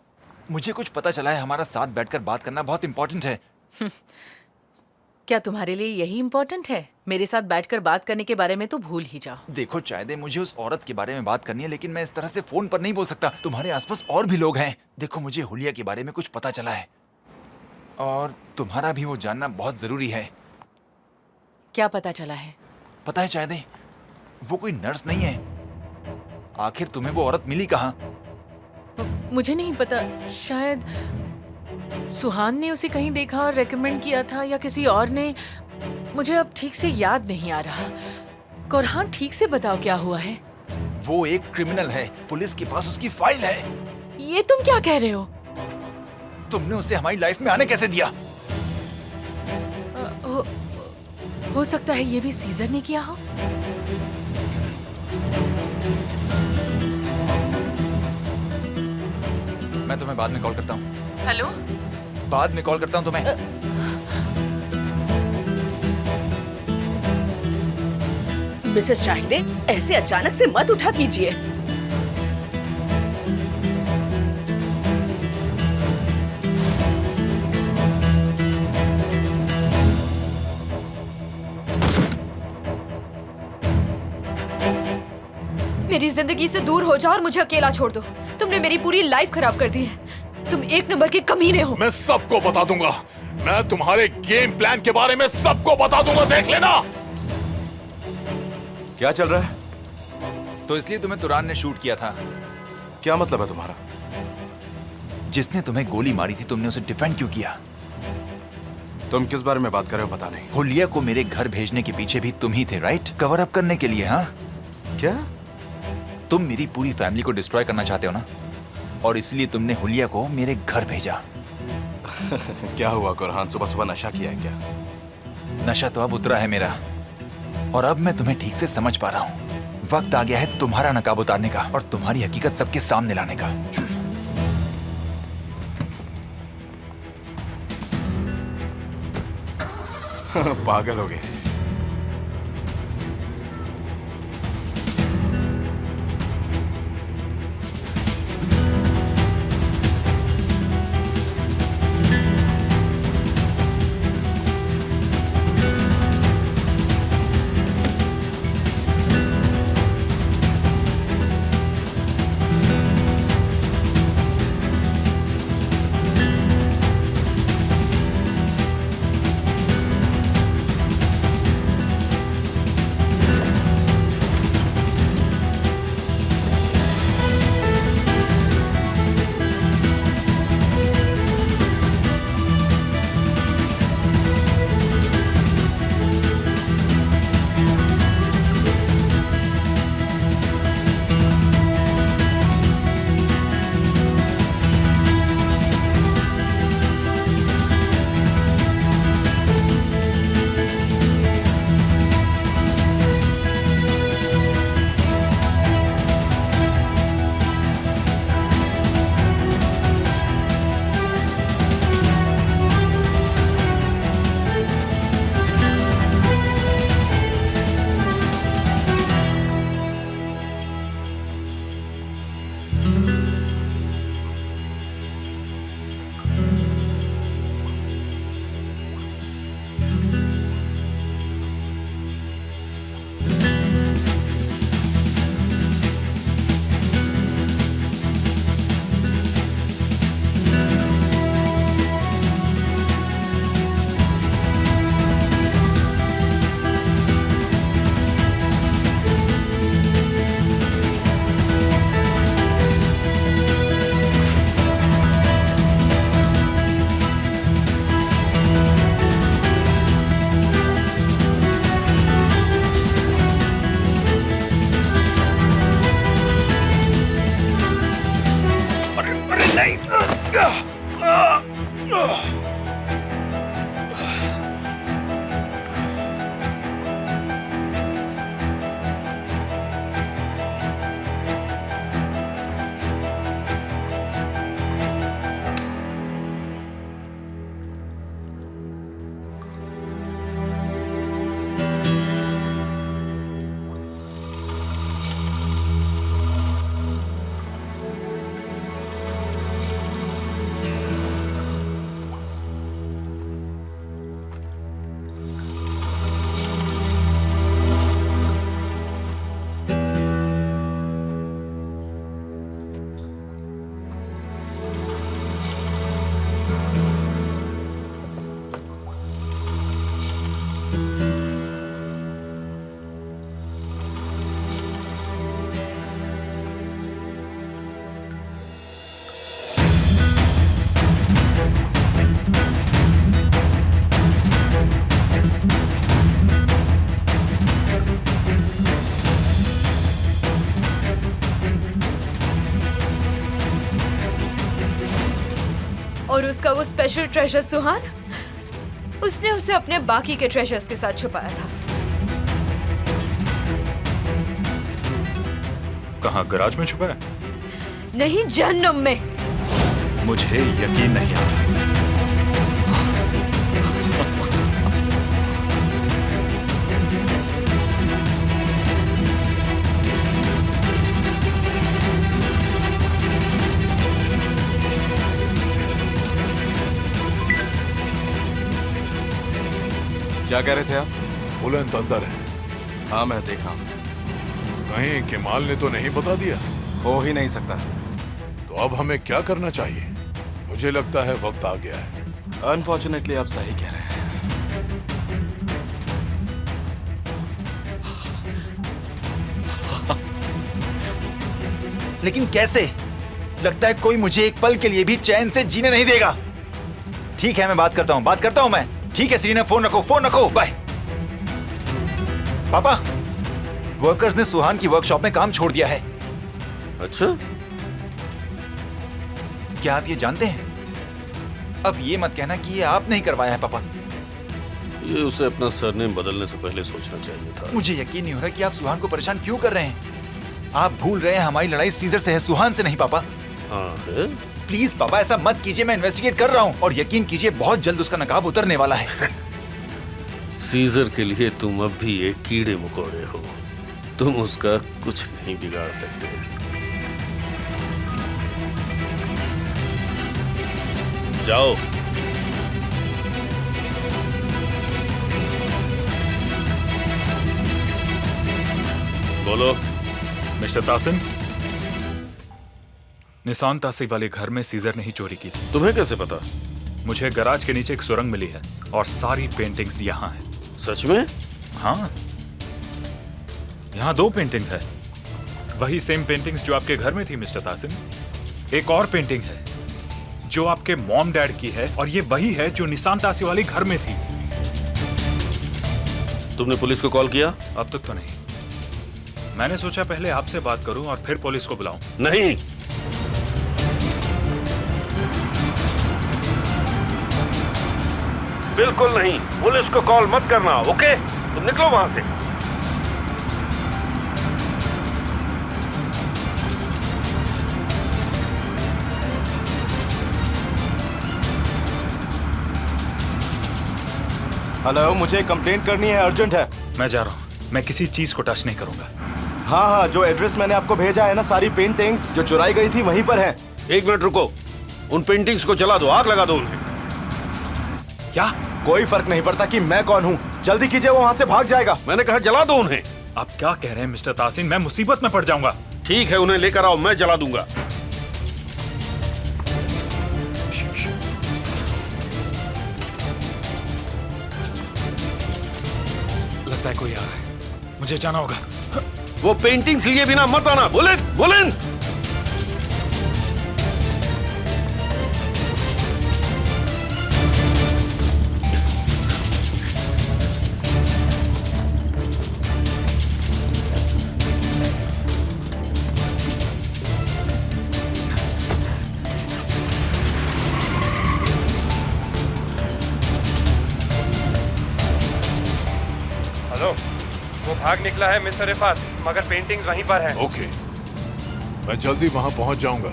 मुझे कुछ पता चला है, हमारा साथ बैठकर बात करना बहुत इंपॉर्टेंट है। क्या तुम्हारे लिए यही इम्पोर्टेंट है? मेरे साथ बैठकर बात करने के बारे में तो भूल ही जाओ। देखो चाहते, मुझे उस औरत के बारे में बात करनी है, लेकिन मैं इस तरह से फोन पर नहीं बोल सकता। तुम्हारे आसपास और भी लोग हैं। देखो मुझे हुलिया के बारे में कुछ पता चला है और तुम्हारा भी वो जानना बहुत जरूरी है। क्या पता चला है? पता है चाहते, वो कोई नर्स नहीं है। आखिर तुम्हें वो औरत मिली कहाँ? मुझे नहीं पता, शायद सुहान ने उसे कहीं देखा और रेकमेंड किया था, या किसी और ने। मुझे अब ठीक से याद नहीं आ रहा। कुरहान ठीक से बताओ क्या हुआ है? वो एक क्रिमिनल है, पुलिस के पास उसकी फाइल है। ये तुम क्या कह रहे हो? तुमने उसे हमारी लाइफ में आने कैसे दिया? हो सकता है ये भी सीजर ने किया हो। मैं तुम्हें बाद में कॉल करता हूँ। हेलो, बाद में कॉल करता हूँ तुम्हें। मिसेस शाहिदे, ऐसे अचानक से मत उठा कीजिए। मेरी जिंदगी से दूर हो जाओ और मुझे अकेला छोड़ दो। तुमने मेरी पूरी लाइफ खराब कर दी है। तुम एक नंबर के कमीने हो। मैं सबको बता दूंगा। मैं तुम्हारे गेम प्लान के बारे में सबको बता दूंगा, देख लेना। क्या चल रहा है? तो इसलिए तुम्हें तुरान ने शूट किया था। क्या मतलब है तुम्हारा? जिसने तुम्हें गोली मारी थी, तुमने उसे डिफेंड क्यों किया? तुम किस बारे में बात कर रहे हो पता नहीं। हुलिया को मेरे घर भेजने के पीछे भी तुम ही थे, राइट? कवर अप करने के लिए। हाँ, क्या? तुम मेरी पूरी फैमिली को डिस्ट्रॉय करना चाहते हो ना, और इसलिए तुमने हुलिया को मेरे घर भेजा। क्या हुआ कुरहान, सुबह सुबह नशा किया है क्या? नशा तो अब उतरा है मेरा, और अब मैं तुम्हें ठीक से समझ पा रहा हूँ। वक्त आ गया है तुम्हारा नकाब उतारने का और तुम्हारी हकीकत सबके सामने लाने का। पागल हो गए। और उसका वो स्पेशल ट्रेजर सुहान, उसने उसे अपने बाकी के ट्रेजर्स के साथ छुपाया था। कहाँ, गराज में छुपा है? नहीं, जहन्नुम में। मुझे यकीन नहीं आ रहा। क्या कह रहे थे आप? बुलंद अंदर है। हाँ, मैं देख रहा हूँ। कहीं केमाल ने तो नहीं बता दिया? हो ही नहीं सकता। तो अब हमें क्या करना चाहिए? मुझे लगता है वक्त आ गया है। अनफॉर्चुनेटली आप सही कह रहे हैं। लेकिन कैसे? लगता है कोई मुझे एक पल के लिए भी चैन से जीने नहीं देगा। ठीक है, मैं बात करता हूँ मैं। ठीक है सीरीना, फोन रखो, बाय। पापा, वर्कर्स ने सुहान की वर्कशॉप में काम छोड़ दिया है। अच्छा? क्या आप ये जानते हैं? अब ये मत कहना कि ये आप नहीं करवाया है पापा। ये उसे अपना सरनेम बदलने से पहले सोचना चाहिए था। मुझे यकीन नहीं हो रहा कि आप सुहान को परेशान क्यों कर रहे हैं। आप भूल रहे हैं हमारी लड़ाई सीजर से है, सुहान से नहीं पापा। हाँ है? प्लीज पापा ऐसा मत कीजिए, मैं इन्वेस्टिगेट कर रहा हूँ और यकीन कीजिए बहुत जल्द उसका नकाब उतरने वाला है। सीजर के लिए तुम अब भी एक कीड़े मकोड़े हो, तुम उसका कुछ नहीं बिगाड़ सकते। जाओ। बोलो। मिस्टर तासिन, निशान तासी वाले घर में सीजर ने ही चोरी की थी। तुम्हें कैसे पता? मुझे गराज के नीचे एक सुरंग मिली है और सारी पेंटिंग्स यहाँ हैं। सच में? हाँ, यहाँ 2 पेंटिंग्स है, वही सेम पेंटिंग्स जो आपके घर में थी मिस्टर तासिन। एक और पेंटिंग है जो आपके मॉम डैड की है और ये वही है जो निशान तासी वाले घर में थी। तुमने पुलिस को कॉल किया? अब तक तो नहीं। मैंने सोचा पहले आपसे बात करूं और फिर पुलिस को बुलाऊं। नहीं, बिल्कुल नहीं। पुलिस को कॉल मत करना, ओके? तुम निकलो वहां से। हेलो, मुझे कंप्लेंट करनी है, अर्जेंट है। मैं जा रहा हूं, मैं किसी चीज को टच नहीं करूंगा। हाँ हाँ, जो एड्रेस मैंने आपको भेजा है ना, सारी पेंटिंग्स जो चुराई गई थी वहीं पर है। 1 मिनट रुको, उन पेंटिंग्स को जला दो, आग लगा दो उन्हें। क्या? कोई फर्क नहीं पड़ता कि मैं कौन हूँ, जल्दी कीजिए, वो वहाँ से भाग जाएगा। मैंने कहा जला दो उन्हें। आप क्या कह रहे हैं मिस्टर तासिन? मैं मुसीबत में पड़ जाऊंगा। ठीक है, उन्हें लेकर आओ, मैं जला दूंगा। लगता है कोई आ रहा है, मुझे जाना होगा। वो पेंटिंग्स लिए बिना मत आना। Bullet, bullet. हेलो, वो भाग निकला है मिस्टर रिफात, मगर पेंटिंग्स वहीं पर है। ओके, मैं जल्दी वहां पहुंच जाऊंगा।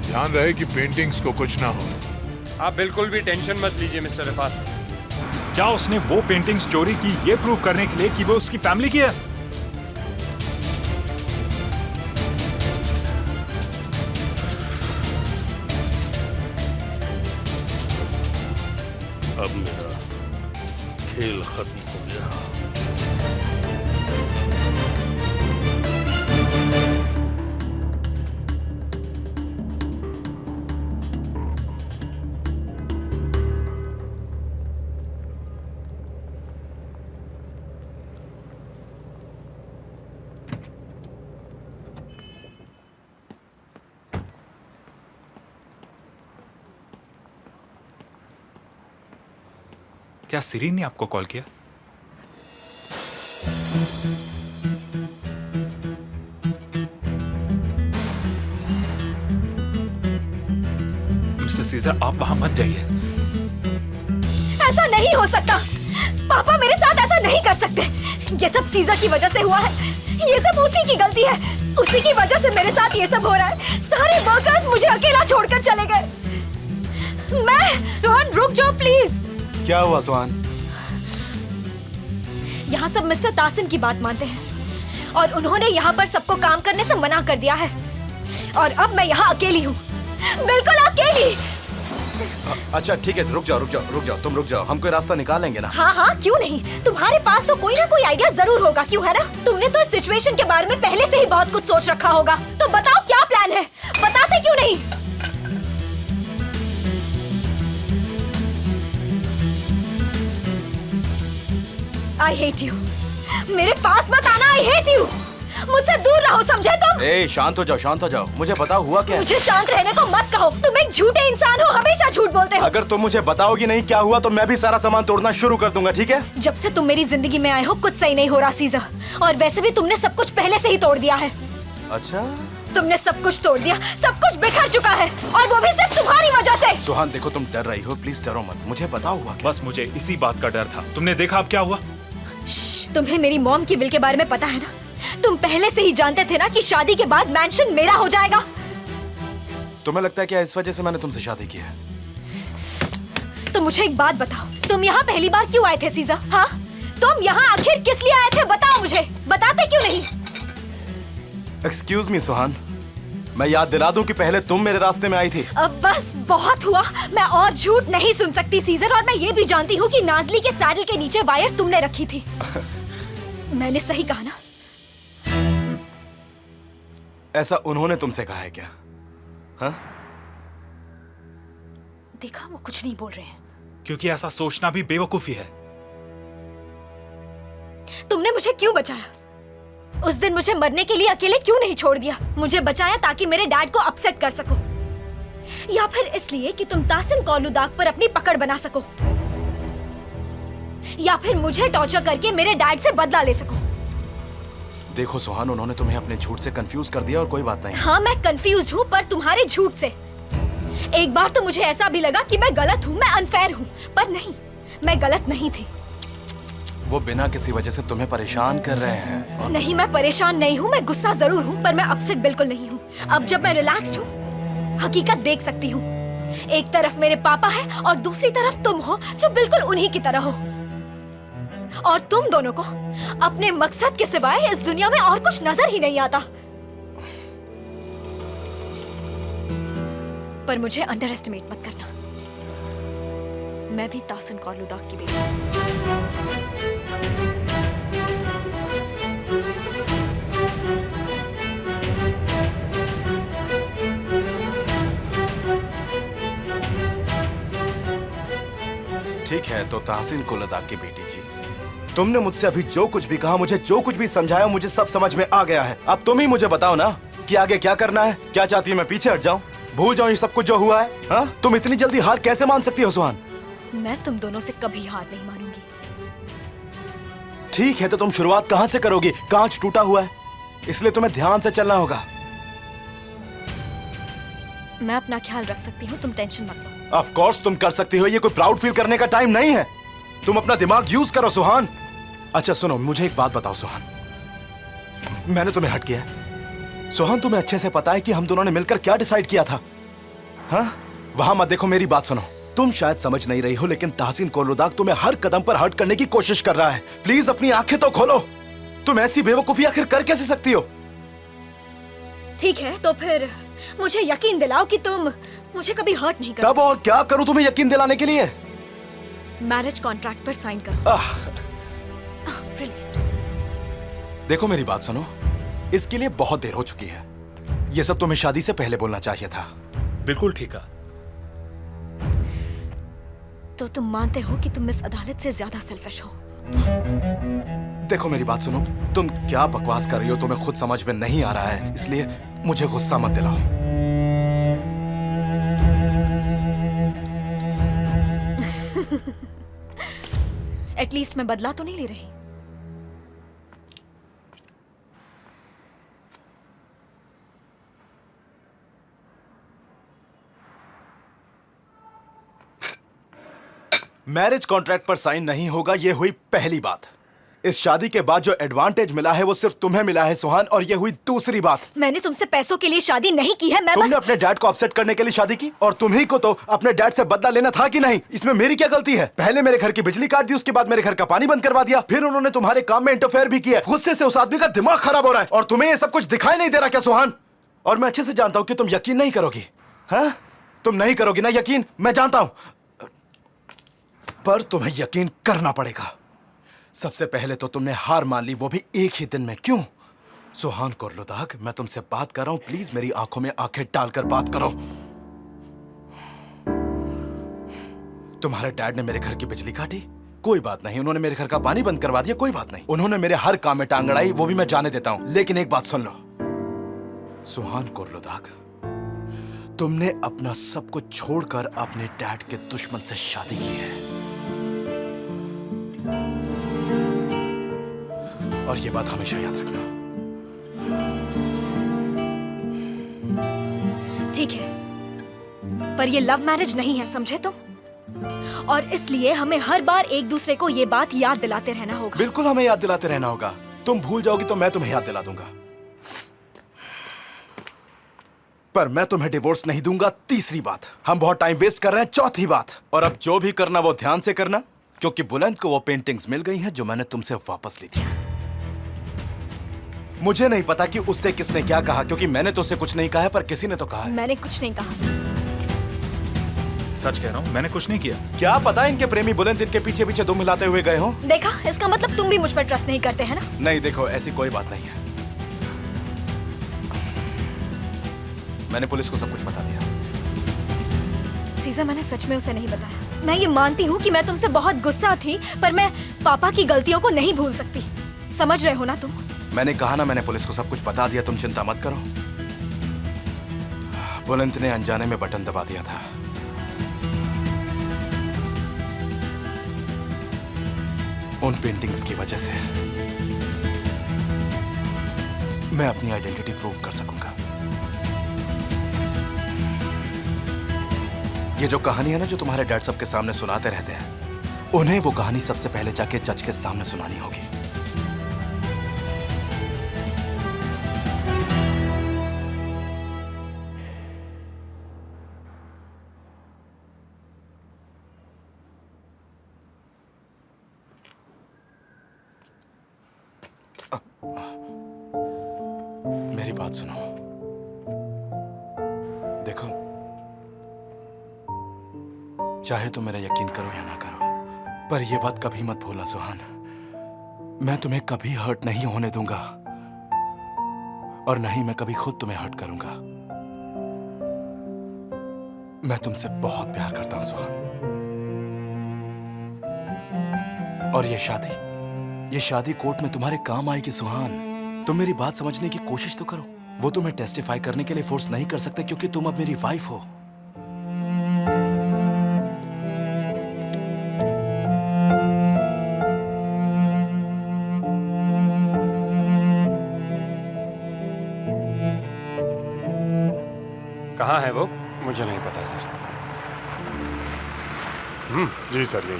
ध्यान रहे कि पेंटिंग्स को कुछ ना हो। आप बिल्कुल भी टेंशन मत लीजिए मिस्टर रिफात। क्या उसने वो पेंटिंग्स चोरी की ये प्रूव करने के लिए कि वो उसकी फैमिली की है? अब मेरा खेल खत्म हो गया। क्या सिरीन ने आपको कॉल किया? मिस्टर सीजर, आप वहां मत जाइए। ऐसा नहीं हो सकता। पापा मेरे साथ ऐसा नहीं कर सकते। ये सब सीजर की वजह से हुआ है। ये सब उसी की गलती है। उसी की वजह से मेरे साथ ये सब हो रहा है। सारे वर्कर्स मुझे अकेला छोड़कर चले गए। मैं सुहान रुक जाओ प्लीज। क्या हुआ सुहान? यहाँ सब मिस्टर तासिन की बात मानते हैं और उन्होंने यहाँ पर सबको काम करने से मना कर दिया है और अब मैं यहाँ अकेली हूँ, बिल्कुल अकेली। अच्छा ठीक है, रुक जाओ रुक जाओ रुक जाओ, तुम रुक जाओ, हम कोई रास्ता निकालेंगे ना। हाँ हाँ, क्यों नहीं। तुम्हारे पास तो कोई ना कोई आइडिया जरूर होगा, क्यों है ना? तुमने तो इस सिचुएशन के बारे में पहले से ही बहुत कुछ सोच रखा होगा। तो बताओ क्या प्लान है, बताते क्यों नहीं? I hate you. मेरे पास मत आना, I hate you. मुझसे दूर रहो, समझे तुम? ए शांत हो जाओ, शांत हो जाओ, मुझे बताओ हुआ क्या? मुझे शांत रहने को मत कहो। तुम एक झूठे इंसान हो, हमेशा झूठ बोलते हो। अगर तुम मुझे बताओगी नहीं क्या हुआ तो मैं भी सारा सामान तोड़ना शुरू कर दूंगा, ठीक है? जब से तुम मेरी जिंदगी में आए हो कुछ सही नहीं हो रहा सीजर, और वैसे भी तुमने सब कुछ पहले से ही तोड़ दिया है। अच्छा, तुमने सब कुछ तोड़ दिया, सब कुछ बिखर चुका है और वो भी सिर्फ तुम्हारी वजह से। सुहान देखो, तुम डर रही हो, प्लीज डरो मत, मुझे पता हुआ क्या? बस मुझे इसी बात का डर था। तुमने देखा अब क्या हुआ? तुम्हें मेरी मॉम की विल के बारे में पता है ना? तुम पहले से ही जानते थे ना कि शादी के बाद मैंशन मेरा हो जाएगा। तुम्हें लगता है क्या इस वजह से मैंने तुमसे शादी की है? तो मुझे एक बात बताओ, तुम यहाँ पहली बार क्यों आए थे सीजा? हाँ, तुम यहाँ आखिर किस लिए आए थे? बताओ मुझे, बताते क्यों नहीं? एक्सक्यूज मी सुहान, मैं याद दिला दूं कि पहले तुम मेरे रास्ते में आई थी। अब बस बहुत हुआ, मैं और झूठ नहीं सुन सकती सीजर, और मैं ये भी जानती हूँ कि नाजली के सैडल के नीचे वायर तुमने रखी थी। मैंने सही कहा ना? ऐसा उन्होंने तुमसे कहा है क्या? हाँ? देखा, वो कुछ नहीं बोल रहे हैं। क्योंकि ऐसा सोचना भी बेवकूफी है। तुमने मुझे क्यों बचाया? उस दिन मुझे मरने के लिए अकेले क्यों नहीं छोड़ दिया? मुझे बचाया ताकि मेरे डैड को अपसेट कर सको, या फिर इसलिए कि तुम तासिन कोलुदाग पर अपनी पकड़ बना सको, या फिर मुझे टॉर्चर करके मेरे डैड से बदला ले सको? देखो सुहान, उन्होंने तुम्हें अपने झूठ से कंफ्यूज कर दिया और कोई बात नहीं। हाँ, मैं कंफ्यूज हूँ, पर तुम्हारे झूठ से। एक बार तो मुझे ऐसा भी लगा कि मैं गलत हूँ, मैं अनफेयर हूँ, पर नहीं, मैं गलत नहीं थी। वो बिना किसी वजह से तुम्हें परेशान कर रहे हैं। नहीं, मैं परेशान नहीं हूँ, मैं गुस्सा जरूर हूँ, पर मैं अपसेट बिल्कुल नहीं हूँ। अब जब मैं रिलैक्स्ड हूँ, हकीकत देख सकती हूँ। एक तरफ मेरे पापा है और दूसरी तरफ तुम हो, जो बिल्कुल उन्हीं की तरह हो। और तुम दोनों को अपने मकसद के सिवाय इस दुनिया में और कुछ नजर ही नहीं आता। पर मुझे अंडर एस्टिमेट मत करना, मैं भी तासिन कोलुदाग की बेटी हूँ। ठीक है, तो ताहसीन कोलुदाग की बेटी जी, तुमने मुझसे अभी जो कुछ भी कहा, मुझे जो कुछ भी समझाया, मुझे सब समझ में आ गया है। अब तुम ही मुझे बताओ ना कि आगे क्या करना है। क्या चाहती है मैं पीछे हट जाऊं, भूल जाऊं ये सब कुछ जो हुआ है? हाँ, तुम इतनी जल्दी हार कैसे मान सकती हो सुहान? मैं तुम दोनों से कभी हार नहीं मानूंगी। ठीक है, तो तुम शुरुआत कहां से करोगी? कांच टूटा हुआ है, इसलिए तुम्हें ध्यान से चलना होगा। मैं अपना ख्याल रख सकती हूँ, तुम टेंशन मत लो। ऑफ कोर्स तुम कर सकती हो, ये कोई प्राउड फील करने का टाइम नहीं है। तुम अपना दिमाग यूज करो सुहान। अच्छा सुनो, मुझे एक बात बताओ सुहान, मैंने तुम्हें हट किया है? सुहान, तुम्हें अच्छे से पता है कि हम दोनों ने मिलकर क्या डिसाइड किया था? हाँ, वहां मत देखो, मेरी बात सुनो। तुम शायद समझ नहीं रही हो, लेकिन ताहसीन कोलुदाग तुम्हें हर कदम पर हर्ट करने की कोशिश कर रहा है। प्लीज अपनी आंखें तो खोलो। तुम ऐसी बेवकूफी आखिर कर कैसे सकती हो? ठीक है, तो फिर मुझे यकीन दिलाओ कि तुम मुझे कभी हर्ट नहीं करोगे। तब और क्या करूं तुम्हें यकीन दिलाने के लिए? मैरिज कॉन्ट्रैक्ट पर साइन करो। देखो मेरी बात सुनो, इसके लिए बहुत देर हो चुकी है। ये सब तुम्हें शादी से पहले बोलना चाहिए था। बिल्कुल ठीक है। तो तुम मानते हो कि तुम मिस अदालत से ज्यादा सेल्फिश हो? देखो मेरी बात सुनो, तुम क्या बकवास कर रही हो तुम्हें खुद समझ में नहीं आ रहा है, इसलिए मुझे गुस्सा मत दिलाओ। एटलीस्ट मैं बदला तो नहीं ले रही। मैरिज कॉन्ट्रैक्ट पर साइन नहीं होगा, ये हुई पहली बात। इस शादी के बाद जो एडवांटेज मिला है वो सिर्फ तुम्हें मिला है सुहान, और ये हुई दूसरी बात। मैंने तुमसे पैसों के लिए शादी नहीं की है, मैं तुमने बस... अपने डैड को अपसेट करने के लिए शादी की, और तुम्ही को तो अपने डैड से बदला लेना था कि नहीं? इसमें मेरी क्या गलती है? पहले मेरे घर की बिजली काट दी, उसके बाद मेरे घर का पानी बंद करवा दिया, फिर उन्होंने तुम्हारे काम में इंटरफेयर भी किया। गुस्से से उस आदमी का दिमाग खराब हो रहा है, और तुम्हें ये सब कुछ दिखाई नहीं दे रहा क्या सुहान? और मैं अच्छे से जानता हूं कि तुम यकीन नहीं करोगी। हाँ, तुम नहीं करोगी ना यकीन, मैं जानता हूं, पर तुम्हें यकीन करना पड़ेगा। सबसे पहले तो तुमने हार मान ली, वो भी एक ही दिन में। क्यों? सुहान कोलुदाग, मैं तुमसे बात कर रहा हूं, प्लीज मेरी आंखों में आंखें डालकर बात करो। तुम्हारे डैड ने मेरे घर की बिजली काटी, कोई बात नहीं। उन्होंने मेरे घर का पानी बंद करवा दिया, कोई बात नहीं। उन्होंने मेरे हर काम में टांग अड़ाई, वो भी मैं जाने देता हूं। लेकिन एक बात सुन लो सुहान कोलुदाग, तुमने अपना सब कुछ छोड़कर अपने डैड के दुश्मन से शादी की है, और ये बात हमेशा याद रखना। ठीक है, पर ये लव मैरिज नहीं है, समझे तुम? और इसलिए हमें हर बार एक दूसरे को ये बात याद दिलाते रहना होगा। बिल्कुल हमें याद दिलाते रहना होगा। तुम भूल जाओगी तो मैं तुम्हें याद दिला दूंगा, पर मैं तुम्हें डिवोर्स नहीं दूंगा। तीसरी बात, हम बहुत टाइम वेस्ट कर रहे हैं। चौथी बात, और अब जो भी करना वो ध्यान से करना, क्योंकि बुलंद को वो पेंटिंग्स मिल गई हैं जो मैंने तुमसे वापस ली थी। मुझे नहीं पता कि उससे किसने क्या कहा, क्योंकि मैंने तो उसे कुछ नहीं कहा है, पर किसी ने तो कहा है। मैंने कुछ नहीं कहा। सच कह रहा हूँ, मैंने कुछ नहीं किया। क्या पता इनके प्रेमी बुलंद इनके पीछे पीछे दुम हिलाते हुए गए हो। देखा, इसका मतलब तुम भी मुझ पर ट्रस्ट नहीं करते हैं ना? नहीं, देखो ऐसी कोई बात नहीं है। मैंने पुलिस को सब कुछ बता दिया। सीजा, मैंने सच में उसे नहीं बताया। मैं ये मानती हूँ कि मैं तुमसे बहुत गुस्सा थी, पर मैं पापा की गलतियों को नहीं भूल सकती। समझ रहे हो ना तुम? मैंने कहा ना, मैंने पुलिस को सब कुछ बता दिया, तुम चिंता मत करो। बुलंद ने अनजाने में बटन दबा दिया था। उन पेंटिंग्स की वजह से मैं अपनी आइडेंटिटी प्रूव कर सकूंगा। ये जो कहानी है ना, जो तुम्हारे डैड सबके सामने सुनाते रहते हैं, उन्हें वो कहानी सबसे पहले जाके जज के सामने सुनानी होगी। मेरी बात सुनो। देखो, चाहे तो मेरा यकीन करो या ना करो, पर यह बात कभी मत भूलना सुहान, मैं तुम्हें कभी हर्ट नहीं होने दूंगा, और नहीं मैं कभी खुद तुम्हें हर्ट करूंगा। मैं तुमसे बहुत प्यार करता हूं सुहान, और ये शादी कोर्ट में तुम्हारे काम आएगी सुहान। तुम मेरी बात समझने की कोशिश तो करो। वो तुम्हें टेस्टिफाई करने के लिए फोर्स नहीं कर सकते, क्योंकि तुम अब मेरी वाइफ हो। कहाँ है वो? मुझे नहीं पता सर। जी सर, यही।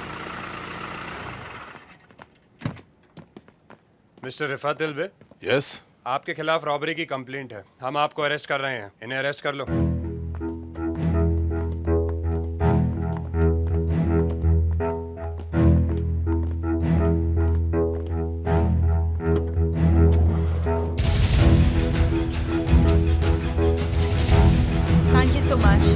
Mister Rifat Dilbe, yes. आपके खिलाफ रॉबरी की कंप्लेंट है। हम आपको अरेस्ट कर रहे हैं। इन्हें अरेस्ट कर लो। Thank you so much.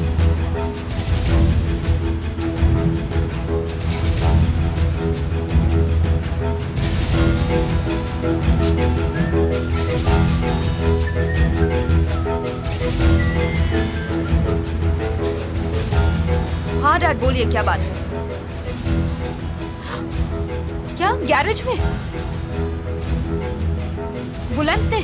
हाँ डैड, बोलिए क्या बात है? क्या गैरेज में बुलंद ने?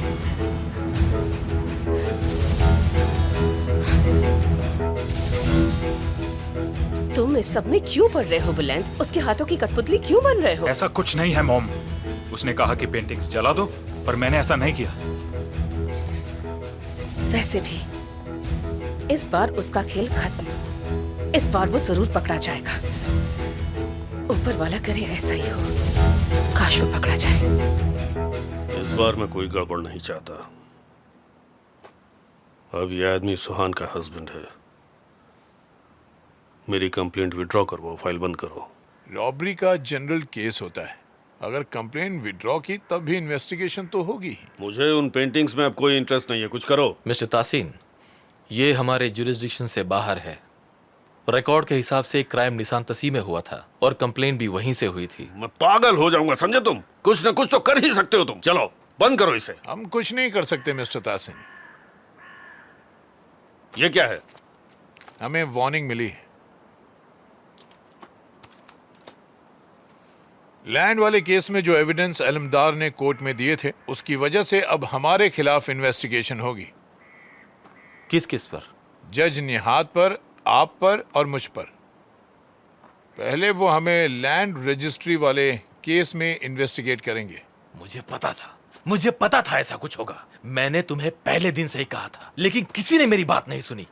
तुम इस सब में क्यों पड़ रहे हो बुलंद? उसके हाथों की कठपुतली क्यों बन रहे हो? ऐसा कुछ नहीं है मॉम। उसने कहा कि पेंटिंग्स जला दो, पर मैंने ऐसा नहीं किया। वैसे भी इस बार उसका खेल खत्म। इस बार वो जरूर पकड़ा जाएगा। ऊपर वाला करे ऐसा ही हो। काश वो पकड़ा जाए। इस बार मैं कोई गड़बड़ नहीं चाहता। अब ये आदमी सुहान का हस्बैंड है। मेरी कंप्लेंट विड्रॉ करवाओ, फाइल बंद करो। रॉबरी का जनरल केस होता है। अगर कंप्लेंट विड्रॉ की तब भी इन्वेस्टिगेशन तो होगी। मुझे उन पेंटिंग्स में अब कोई इंटरेस्ट नहीं है। कुछ करो। मिस्टर तासीन, ये हमारे जुरिस्डिक्शन से बाहर है। रिकॉर्ड के हिसाब से क्राइम निशान तसी में हुआ था और कंप्लेंट भी वहीं से हुई थी। मैं पागल हो जाऊंगा, समझे तुम? कुछ न कुछ तो कर ही सकते हो तुम। चलो बंद करो इसे। हम कुछ नहीं कर सकते मिस्टर तासीन। ये क्या है? हमें वार्निंग मिली। लैंड वाले केस में जो एविडेंस अलमदार ने कोर्ट में दिए थे, उसकी वजह से अब हमारे खिलाफ इन्वेस्टिगेशन होगी। किस किस पर? जज निहात पर, आप पर और मुझ पर। पहले वो हमें लैंड रजिस्ट्री वाले केस में इन्वेस्टिगेट करेंगे। मुझे पता था ऐसा कुछ होगा। मैंने तुम्हें पहले दिन से ही कहा था, लेकिन किसी ने मेरी बात नहीं सुनी।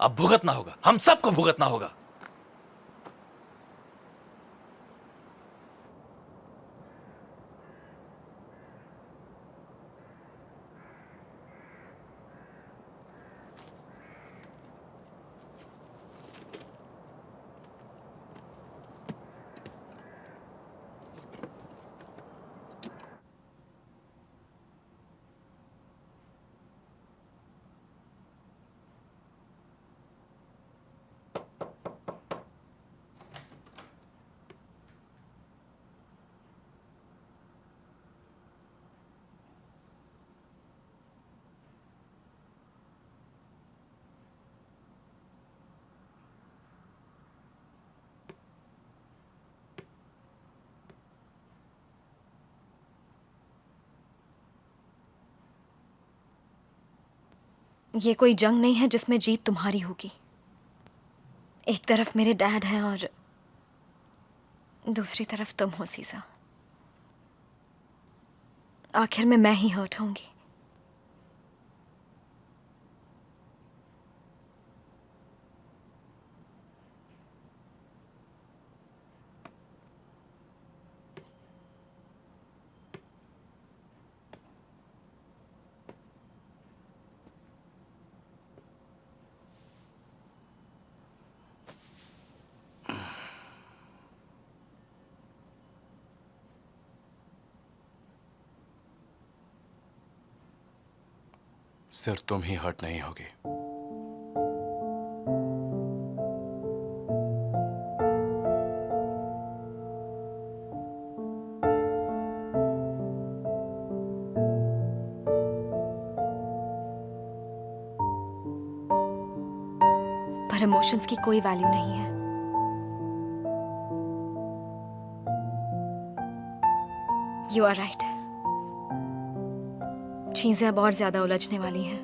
अब भुगतना होगा, हम सबको भुगतना होगा। ये कोई जंग नहीं है जिसमें जीत तुम्हारी होगी। एक तरफ मेरे डैड हैं और दूसरी तरफ तुम हो सीजा। आखिर में मैं ही हर्ट होंगी। सिर्फ तुम ही हर्ट नहीं होगी। पर इमोशंस की कोई वैल्यू नहीं है। You are right. चीजें अब और ज्यादा उलझने वाली हैं।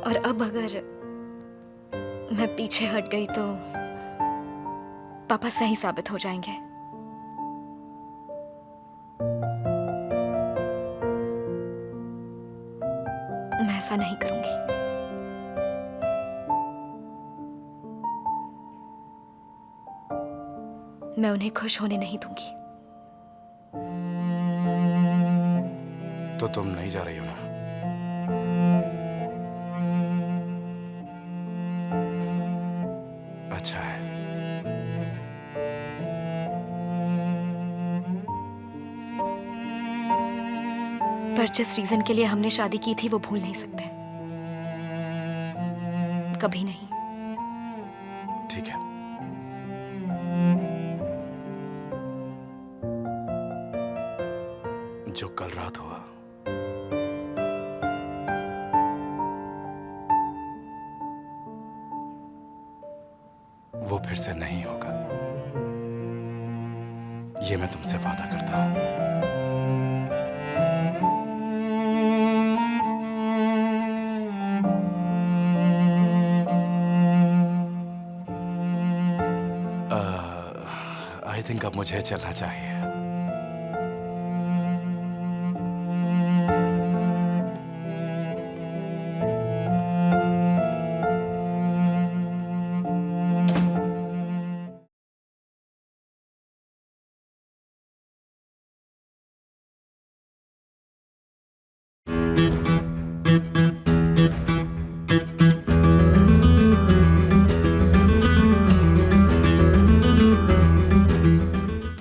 और अब अगर मैं पीछे हट गई तो पापा सही साबित हो जाएंगे। मैं ऐसा नहीं करूंगी। मैं उन्हें खुश होने नहीं दूंगी। तो तुम नहीं जा रही हो ना? अच्छा है। पर जिस रीजन के लिए हमने शादी की थी वो भूल नहीं सकते। कभी नहीं। ठीक है। जो कल रात हुआ वो फिर से नहीं होगा। ये मैं तुमसे वादा करता हूं। आई थिंक अब मुझे चलना चाहिए।